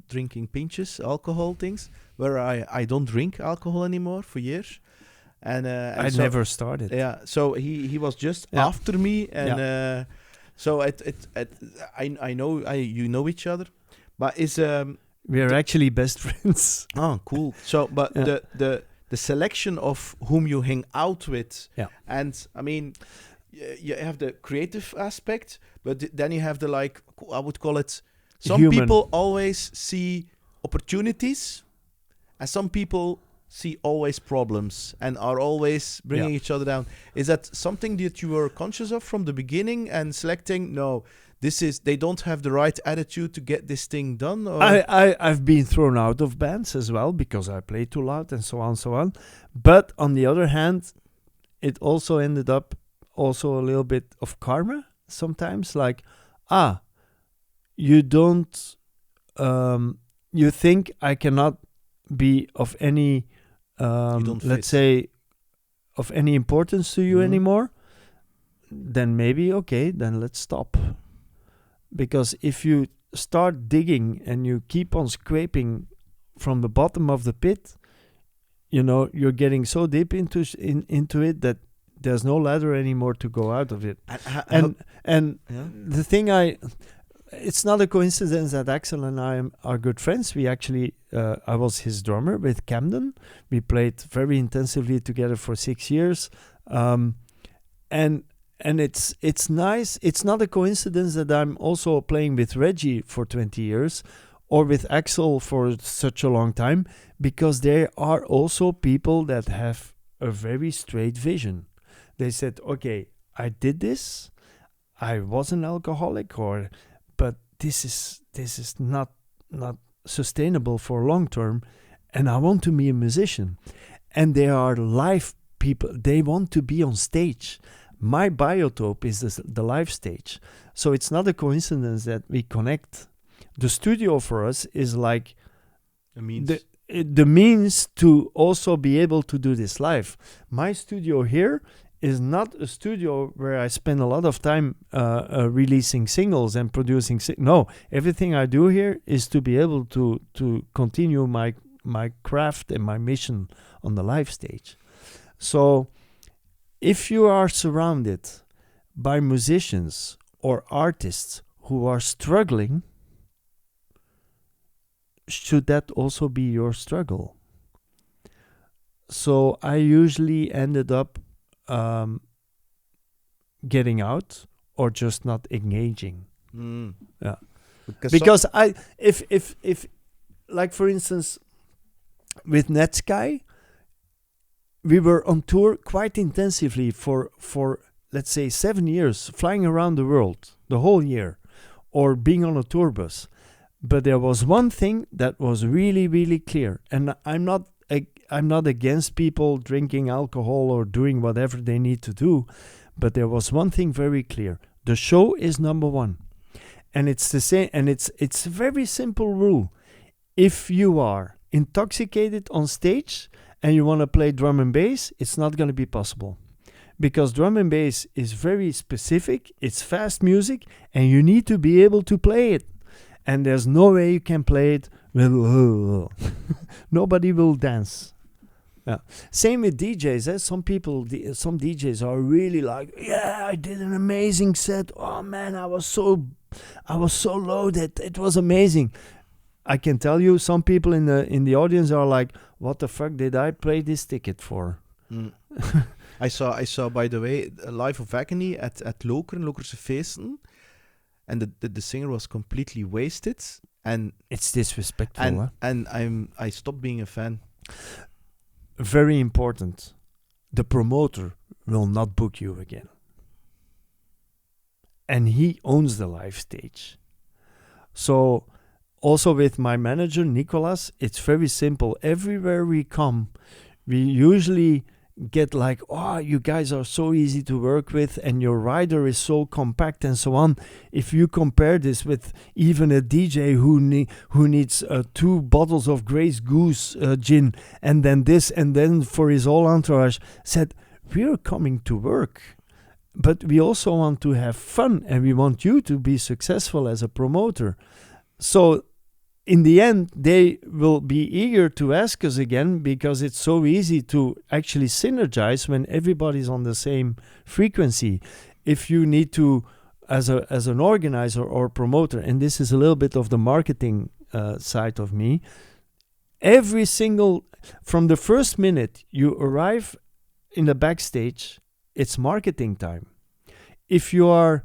drinking pinches, alcohol things, where I don't drink alcohol anymore for years. And I never started. Yeah, so he was just after me, and so I know you know each other. But we are actually best friends. Oh, cool. So, but the selection of whom you hang out with, and I mean, you have the creative aspect, but then you have the I would call it. Some human. People always see opportunities, and some people see always problems and are always bringing each other down. Is that something that you were conscious of from the beginning and selecting? No. They don't have the right attitude to get this thing done? Or? I've been thrown out of bands as well because I play too loud and so on. But on the other hand, it also ended up also a little bit of karma sometimes. Like, you don't, you think I cannot be of any, let's say, of any importance to you anymore, then maybe, okay, then let's stop. Because if you start digging and you keep on scraping from the bottom of the pit, you're getting so deep into it that there's no ladder anymore to go out of it. And the thing it's not a coincidence that Axel and I are good friends. We actually, I was his drummer with Camden. We played very intensively together for 6 years. And it's nice. It's not a coincidence that I'm also playing with Reggie for 20 years or with Axel for such a long time, because there are also people that have a very straight vision. They said, okay, I did this. I was an alcoholic, but this is not sustainable for long term, and I want to be a musician. And there are live people. They want to be on stage. My biotope is the live stage. So it's not a coincidence that we connect. The studio for us is like the means to also be able to do this live. My studio here is not a studio where I spend a lot of time releasing singles and producing. No, everything I do here is to be able to continue my craft and my mission on the live stage. So if you are surrounded by musicians or artists who are struggling, should that also be your struggle? So I usually ended up getting out or just not engaging. Yeah, because if like for instance with Netsky, we were on tour quite intensively for let's say 7 years, flying around the world the whole year, or being on a tour bus. But there was one thing that was really, really clear, and I'm not against people drinking alcohol or doing whatever they need to do, but there was one thing very clear: the show is number one, and it's the same. And it's a very simple rule: if you are intoxicated on stage and you want to play drum and bass, it's not going to be possible, because drum and bass is very specific. It's fast music, and you need to be able to play it. And there's no way you can play it with nobody will dance. Yeah. Same with DJs. Some DJs are really like, yeah, I did an amazing set. Oh man, I was so loaded. It was amazing. I can tell you, some people in the audience are like, what the fuck did I play this ticket for? I saw, by the way, Live of Agony at Lokerse Feesten. And the singer was completely wasted. and It's disrespectful. and I stopped being a fan. Very important. The promoter will not book you again. And he owns the live stage. So also with my manager, Nicolas, it's very simple. Everywhere we come, we usually get like, oh, you guys are so easy to work with and your rider is so compact and so on. If you compare this with even a DJ who needs 2 bottles of Grey's Goose gin and then this and then for his whole entourage, said, we're coming to work. But we also want to have fun and we want you to be successful as a promoter. So in the end, they will be eager to ask us again because it's so easy to actually synergize when everybody's on the same frequency. If you need to, as an organizer or promoter, and this is a little bit of the marketing side of me, from the first minute you arrive in the backstage, it's marketing time. If you are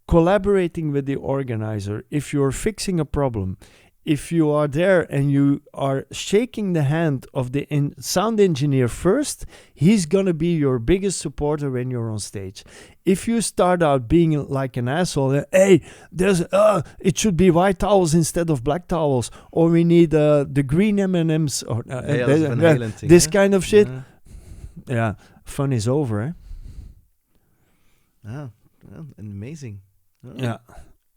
collaborating with the organizer, if you're fixing a problem, if you are there and you are shaking the hand of the sound engineer first, he's going to be your biggest supporter when you're on stage. If you start out being like an asshole, hey, it should be white towels instead of black towels, or we need the green M&Ms, or this kind of shit. Yeah, fun is over, eh? Well, amazing. Yeah,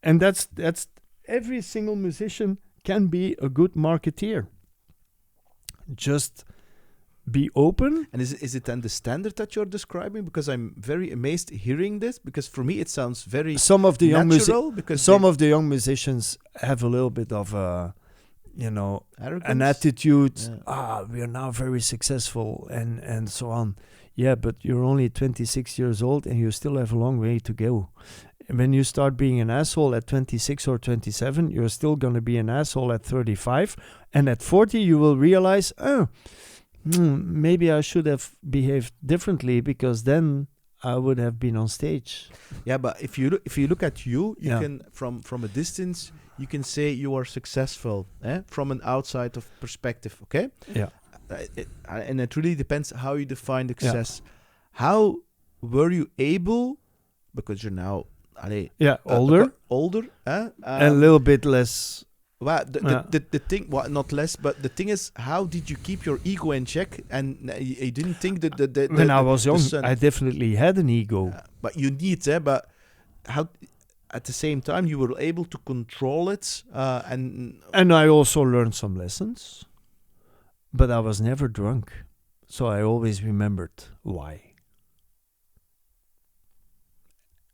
and that's every single musician can be a good marketeer. Just be open. And is it then the standard that you're describing? Because I'm very amazed hearing this. Because for me it sounds very natural. Of the young musicians have a little bit of arrogance? An attitude. Yeah. We are now very successful and so on. Yeah, but you're only 26 years old and you still have a long way to go. When you start being an asshole at 26 or 27, you're still going to be an asshole at 35. And at 40, you will realize, maybe I should have behaved differently because then I would have been on stage. Yeah, but if you look at you can, from a distance, you can say you are successful from an outside of perspective, okay? Yeah. And it really depends how you define success. Yeah. How were you able, because you're now older, a little bit less. Well, the thing, not less, but the thing is, how did you keep your ego in check? And you didn't think that when I was young, I definitely had an ego. But you need, but how? At the same time, you were able to control it, and I also learned some lessons. But I was never drunk, so I always remembered why.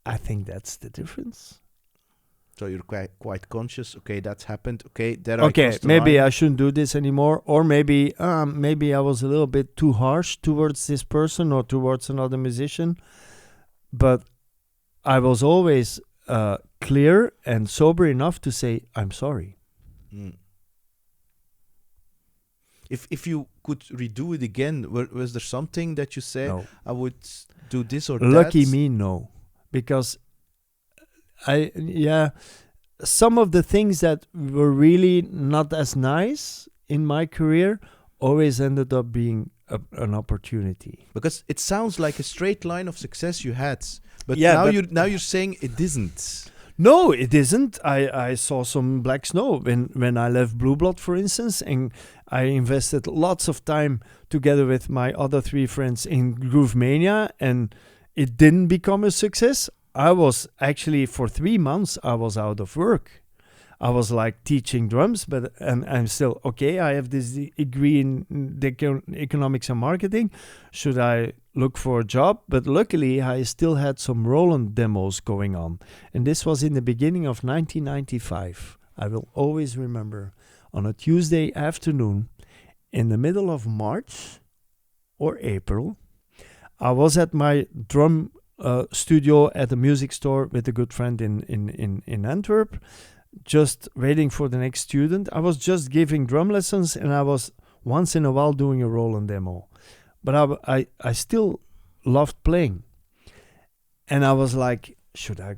I think that's the difference. So you're quite conscious. Okay, that's happened. Okay, maybe I shouldn't do this anymore, or maybe I was a little bit too harsh towards this person or towards another musician. But I was always clear and sober enough to say I'm sorry. Mm. If you could redo it again, was there something that you said, no, I would do this or that? Lucky me, no. Because some of the things that were really not as nice in my career always ended up being an opportunity. Because it sounds like a straight line of success you had. But now you're saying it isn't. No, it isn't. I saw some black snow when I left Blue Blot, for instance, and I invested lots of time together with my other 3 friends in Groove Mania, and it didn't become a success. I was actually, for 3 months, I was out of work. I was like teaching drums, and I'm still, okay, I have this degree in economics and marketing. Should I look for a job? But luckily, I still had some Roland demos going on. And this was in the beginning of 1995. I will always remember, on a Tuesday afternoon, in the middle of March or April, I was at my drum studio at a music store with a good friend in Antwerp, just waiting for the next student. I was just giving drum lessons, and I was once in a while doing a Roland demo. But I still loved playing. And I was like, should I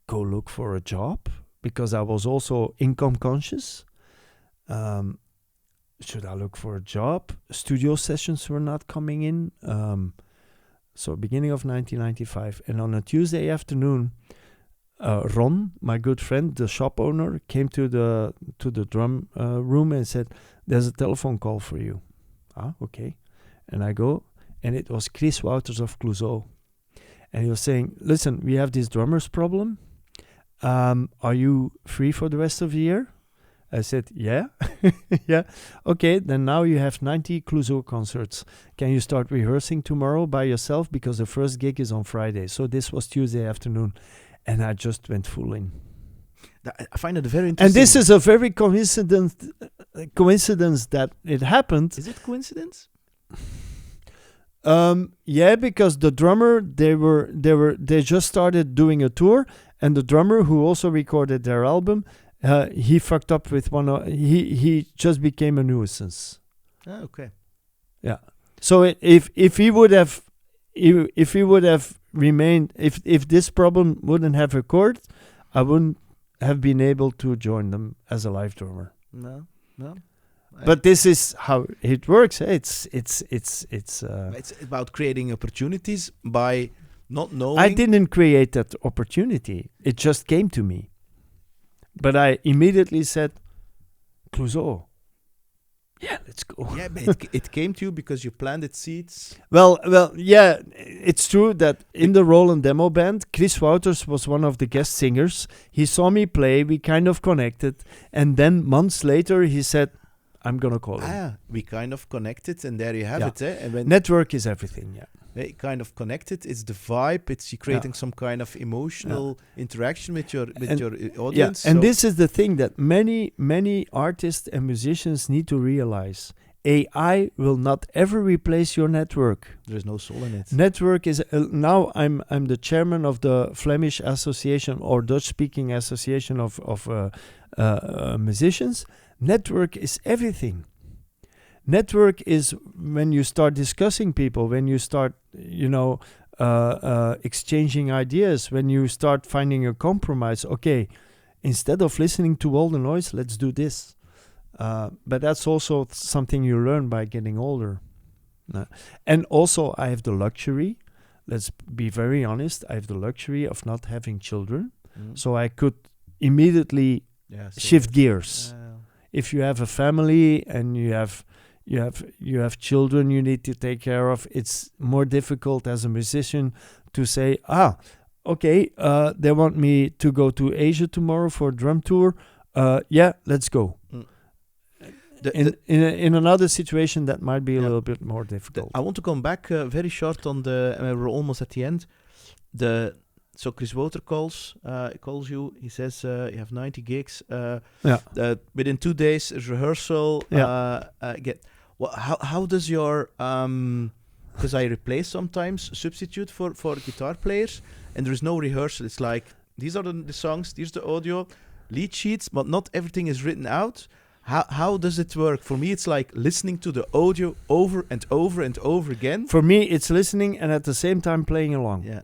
go look for a job? because I was also income conscious. Should I look for a job? Studio sessions were not coming in. So beginning of 1995. And on a Tuesday afternoon, Ron, my good friend, the shop owner, came to the drum room and said, "There's a telephone call for you." Ah, okay. And I go, and it was Chris Wouters of Clouseau. And he was saying, "Listen, we have this drummer's problem. Are you free for the rest of the year?" I said, "Yeah." "Yeah. Okay, then now you have 90 Clouseau concerts. Can you start rehearsing tomorrow by yourself? Because the first gig is on Friday." So this was Tuesday afternoon. And I just went full in. I find it very interesting. And this is a very coincidence that it happened. Is it coincidence? Yeah, because the drummer, they just started doing a tour, and the drummer who also recorded their album, he fucked up with he just became a nuisance. Ah, okay. Yeah. So if he would have remained, if this problem wouldn't have occurred, I wouldn't have been able to join them as a live drummer. No. But this is how it works. It's about creating opportunities by not knowing. I didn't create that opportunity. It just came to me. But I immediately said, "Clouseau, yeah, let's go." Yeah, but it came to you because you planted seeds. Well, yeah, it's true that in the Roland demo band, Chris Wouters was one of the guest singers. He saw me play, we kind of connected, and then months later he said, "I'm gonna call him." We kind of connected, and there you have it. And when network is everything, yeah. They kind of connected. It's the vibe. It's you creating some kind of emotional interaction with your audience. Yeah. And this is the thing that many artists and musicians need to realize. AI will not ever replace your network. There is no soul in it. Network is now. I'm the chairman of the Flemish Association or Dutch-speaking Association of musicians. Network is everything. Network is when you start discussing people, when you start, exchanging ideas, when you start finding a compromise. Okay, instead of listening to all the noise, let's do this. But that's also something you learn by getting older. And also, I have the luxury, let's be very honest, I have the luxury of not having children. So I could immediately shift gears. If you have a family and you have children you need to take care of, it's more difficult as a musician to say, okay, they want me to go to Asia tomorrow for a drum tour. Yeah, let's go. In another situation that might be a little bit more difficult. I want to come back very short on we're almost at the end. So Chris Woter calls you. He says you have 90 gigs. Within 2 days rehearsal. How does your because I replace sometimes substitute for guitar players, and there is no rehearsal. It's like these are the songs, here's the audio, lead sheets, but not everything is written out. How does it work? For me, it's like listening to the audio over and over and over again. For me, it's listening and at the same time playing along. Yeah.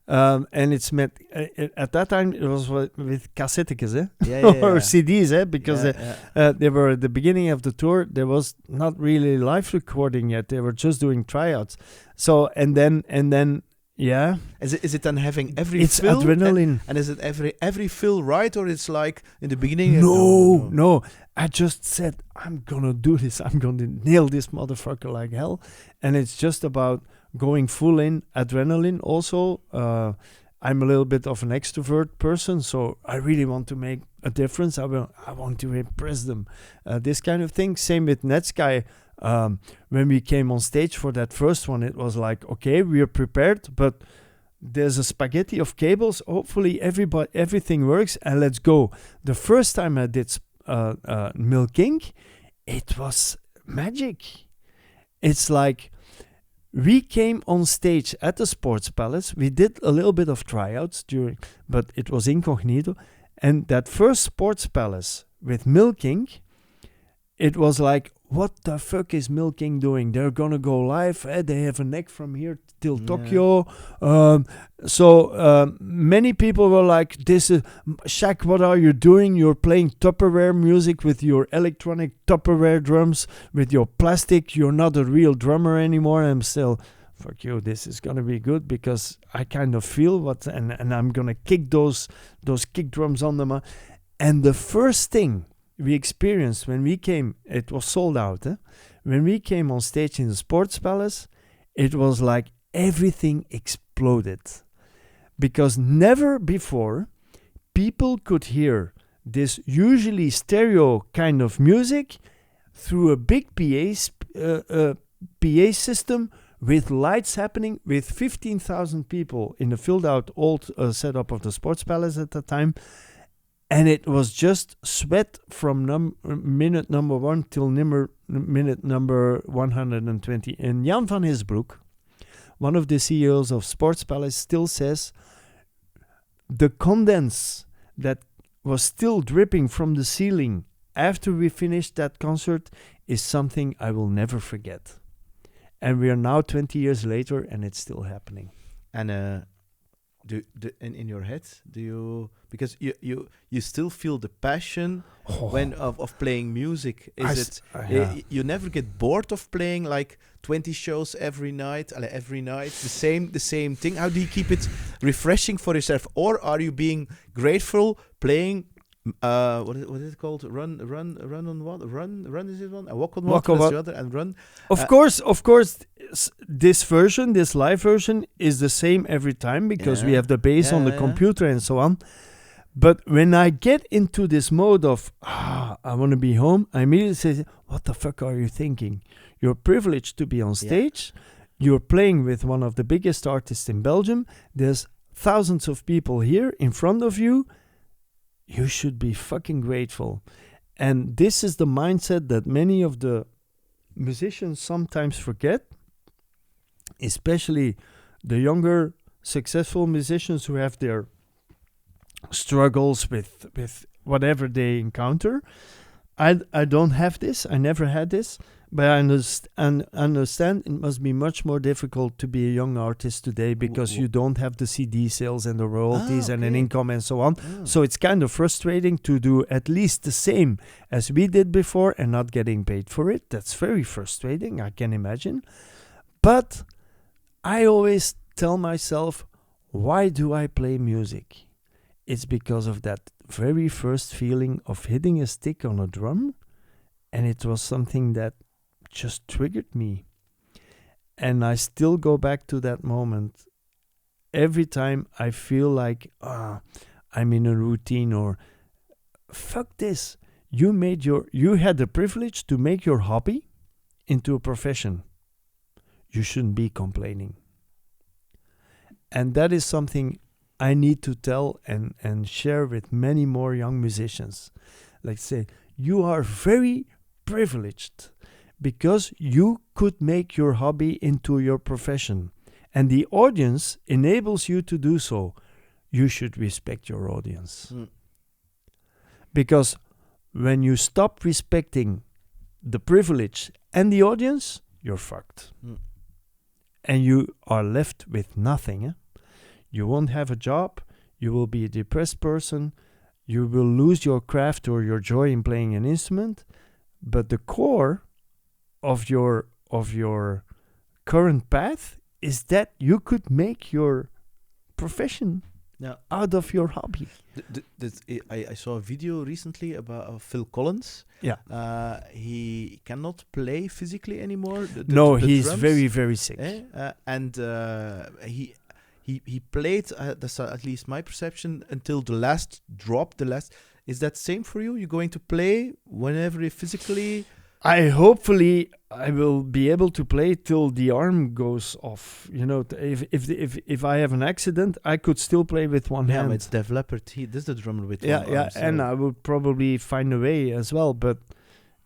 And it's met at that time it was with cassettes, or CDs, because they were at the beginning of the tour. There was not really live recording yet. They were just doing tryouts. So and then yeah. Is it then having every it's fill adrenaline and is it every fill right, or it's like in the beginning? No. I just said I'm gonna do this. I'm gonna nail this motherfucker like hell, and it's just about going full in adrenaline. Also, I'm a little bit of an extrovert person, so I really want to make a difference. I want to impress them. This kind of thing. Same with Netsky. When we came on stage for that first one, it was like, okay, we are prepared, but there's a spaghetti of cables. Hopefully, everything works, and let's go. The first time I did Milky, it was magic. It's like, we came on stage at the Sports Palace. We did a little bit of tryouts but it was incognito. And that first Sports Palace with Milky, it was like, what the fuck is Milky doing? They're gonna go live. They have a neck from here till Tokyo. So many people were like, "This is Schack. What are you doing? You're playing Tupperware music with your electronic Tupperware drums, with your plastic. You're not a real drummer anymore." I'm still, fuck you. This is gonna be good because I kind of feel what, and I'm gonna kick those kick drums on them. And the first thing we experienced when we came, it was sold out. When we came on stage in the Sports Palace, it was like everything exploded. Because never before people could hear this usually stereo kind of music through a big PA system with lights happening, with 15,000 people in a filled out old setup of the Sports Palace at the time. And it was just sweat from minute number 1 till minute number 120. And Jan van Heesbroek, one of the CEOs of Sports Palace, still says the condense that was still dripping from the ceiling after we finished that concert is something I will never forget. And we are now 20 years later and it's still happening. And in your head, do you, because you still feel the passion when of playing music? You never get bored of playing like 20 shows every night, the same thing? How do you keep it refreshing for yourself? Or are you being grateful playing what is it called? Run on what? Run is it one? Walk on what? That's the other, and run. Of course, this live version is the same every time because we have the bass on the computer and so on. But when I get into this mode of, I want to be home, I immediately say, what the fuck are you thinking? You're privileged to be on stage. You're playing with one of the biggest artists in Belgium. There's thousands of people here in front of you. You should be fucking grateful. And this is the mindset that many of the musicians sometimes forget, especially the younger, successful musicians who have their struggles with whatever they encounter. I don't have this. I never had this. But I understand it must be much more difficult to be a young artist today because you don't have the CD sales and the royalties and an income and so on. So it's kind of frustrating to do at least the same as we did before and not getting paid for it. That's very frustrating, I can imagine. But I always tell myself, why do I play music? It's because of that very first feeling of hitting a stick on a drum, and it was something that just triggered me. And I still go back to that moment every time I feel like I'm in a routine or fuck this. You had the privilege to make your hobby into a profession. You shouldn't be complaining. And that is something I need to tell and share with many more young musicians. Like say, you are very privileged because you could make your hobby into your profession. And the audience enables you to do so. You should respect your audience. Because when you stop respecting the privilege and the audience, you're fucked. And you are left with nothing. You won't have a job. You will be a depressed person. You will lose your craft or your joy in playing an instrument. But the core of your current path is that you could make your profession out of your hobby. I saw a video recently about Phil Collins. He cannot play physically anymore. He's drums. very, very sick. And he played, that's at least my perception, until the last drop. Is that same for you? You're going to play whenever you physically... Hopefully I will be able to play till the arm goes off. You know, if I have an accident, I could still play with one hand. Yeah, it's Def Leppard. This is the drummer with one arm. So. And I would probably find a way as well. But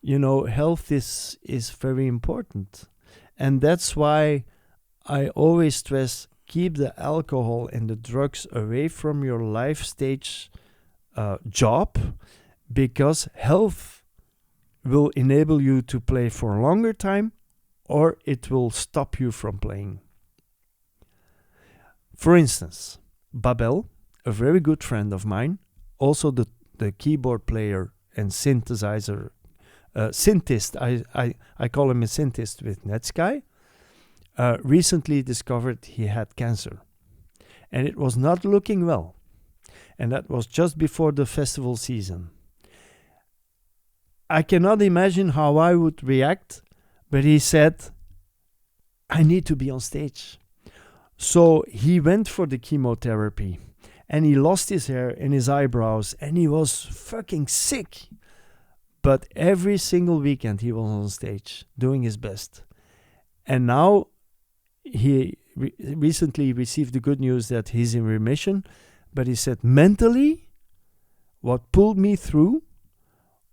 you know, health is very important, and that's why I always stress: keep the alcohol and the drugs away from your life stage job, because health will enable you to play for a longer time, or it will stop you from playing. For instance, Babel, a very good friend of mine, also the keyboard player and synthesizer, synthist, I call him a synthist with Netsky, recently discovered he had cancer. And it was not looking well. And that was just before the festival season. I cannot imagine how I would react, but he said, I need to be on stage. So he went for the chemotherapy, and he lost his hair and his eyebrows, and he was fucking sick. But every single weekend he was on stage doing his best. And now he recently received the good news that he's in remission. But he said, mentally, what pulled me through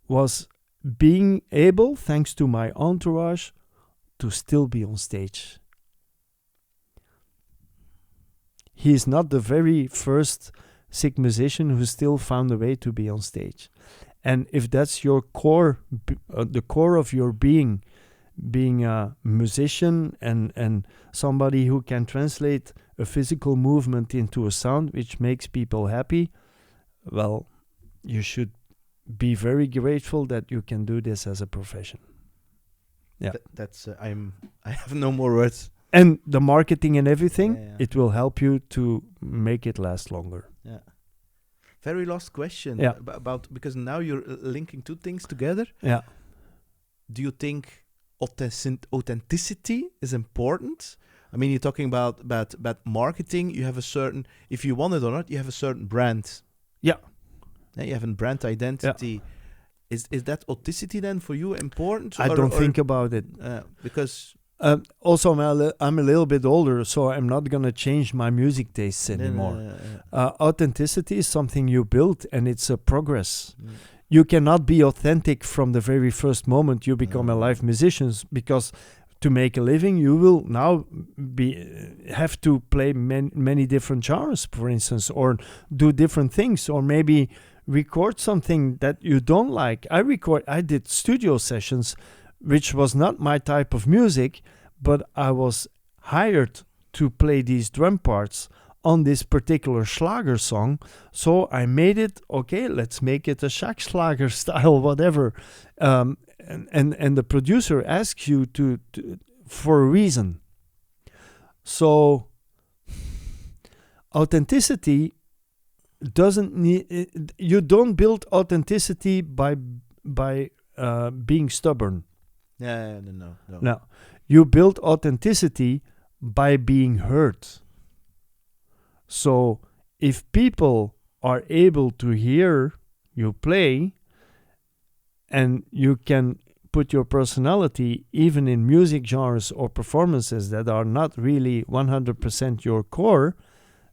was being able, thanks to my entourage, to still be on stage. He is not the very first sick musician who still found a way to be on stage. And if that's your core, the core of your being a musician and somebody who can translate a physical movement into a sound which makes people happy, well, you should be very grateful that you can do this as a profession. Yeah, that's I have no more words. And the marketing and everything, it will help you to make it last longer. Yeah. Very last question about, because now you're linking two things together. Yeah. Do you think authenticity is important? I mean, you're talking about marketing. You have a certain, if you want it or not, you have a certain brand. Yeah. You have a brand identity. Yeah. Is that authenticity then for you important? I don't think about it. Because... also, I'm a little bit older, so I'm not going to change my music tastes anymore. Authenticity is something you build, and it's a progress. You cannot be authentic from the very first moment you become a live musician, because to make a living, you will now have to play many different genres, for instance, or do different things, or maybe record something that you don't like. I did studio sessions, which was not my type of music, but I was hired to play these drum parts on this particular Schlager song. So I made it, okay, let's make it a Schack Schlager style, whatever. And the producer asks you to for a reason. So authenticity doesn't need, you don't build authenticity by being stubborn. No. You build authenticity by being heard. So if people are able to hear you play, and you can put your personality even in music genres or performances that are not really 100% your core,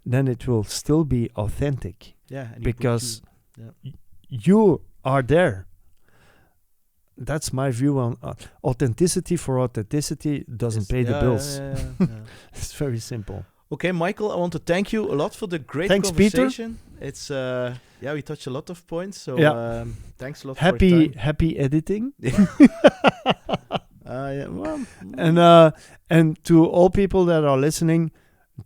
then it will still be authentic. Yeah, because you are there. That's my view on authenticity. For authenticity doesn't pay the bills. It's very simple. Okay, Michael, I want to thank you a lot for the great conversation. Peter. It's we touched a lot of points. So thanks a lot. Happy editing. And to all people that are listening,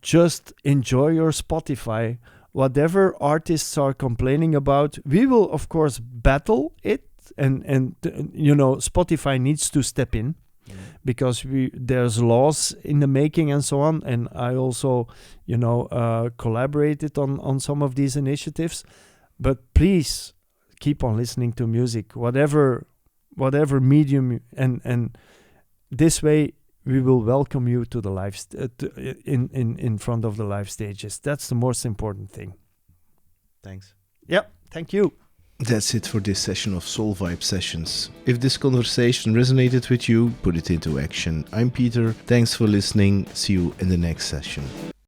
just enjoy your Spotify. Whatever artists are complaining about, we will of course battle it. And Spotify needs to step in because there's laws in the making and so on. And I also, collaborated on some of these initiatives. But please keep on listening to music, whatever medium, and this way we will welcome you to the live in front of the live stages. That's the most important thing. Thanks. Yep. Thank you. That's it for this session of Soul Vibe Sessions. If this conversation resonated with you, put it into action. I'm Peter. Thanks for listening. See you in the next session.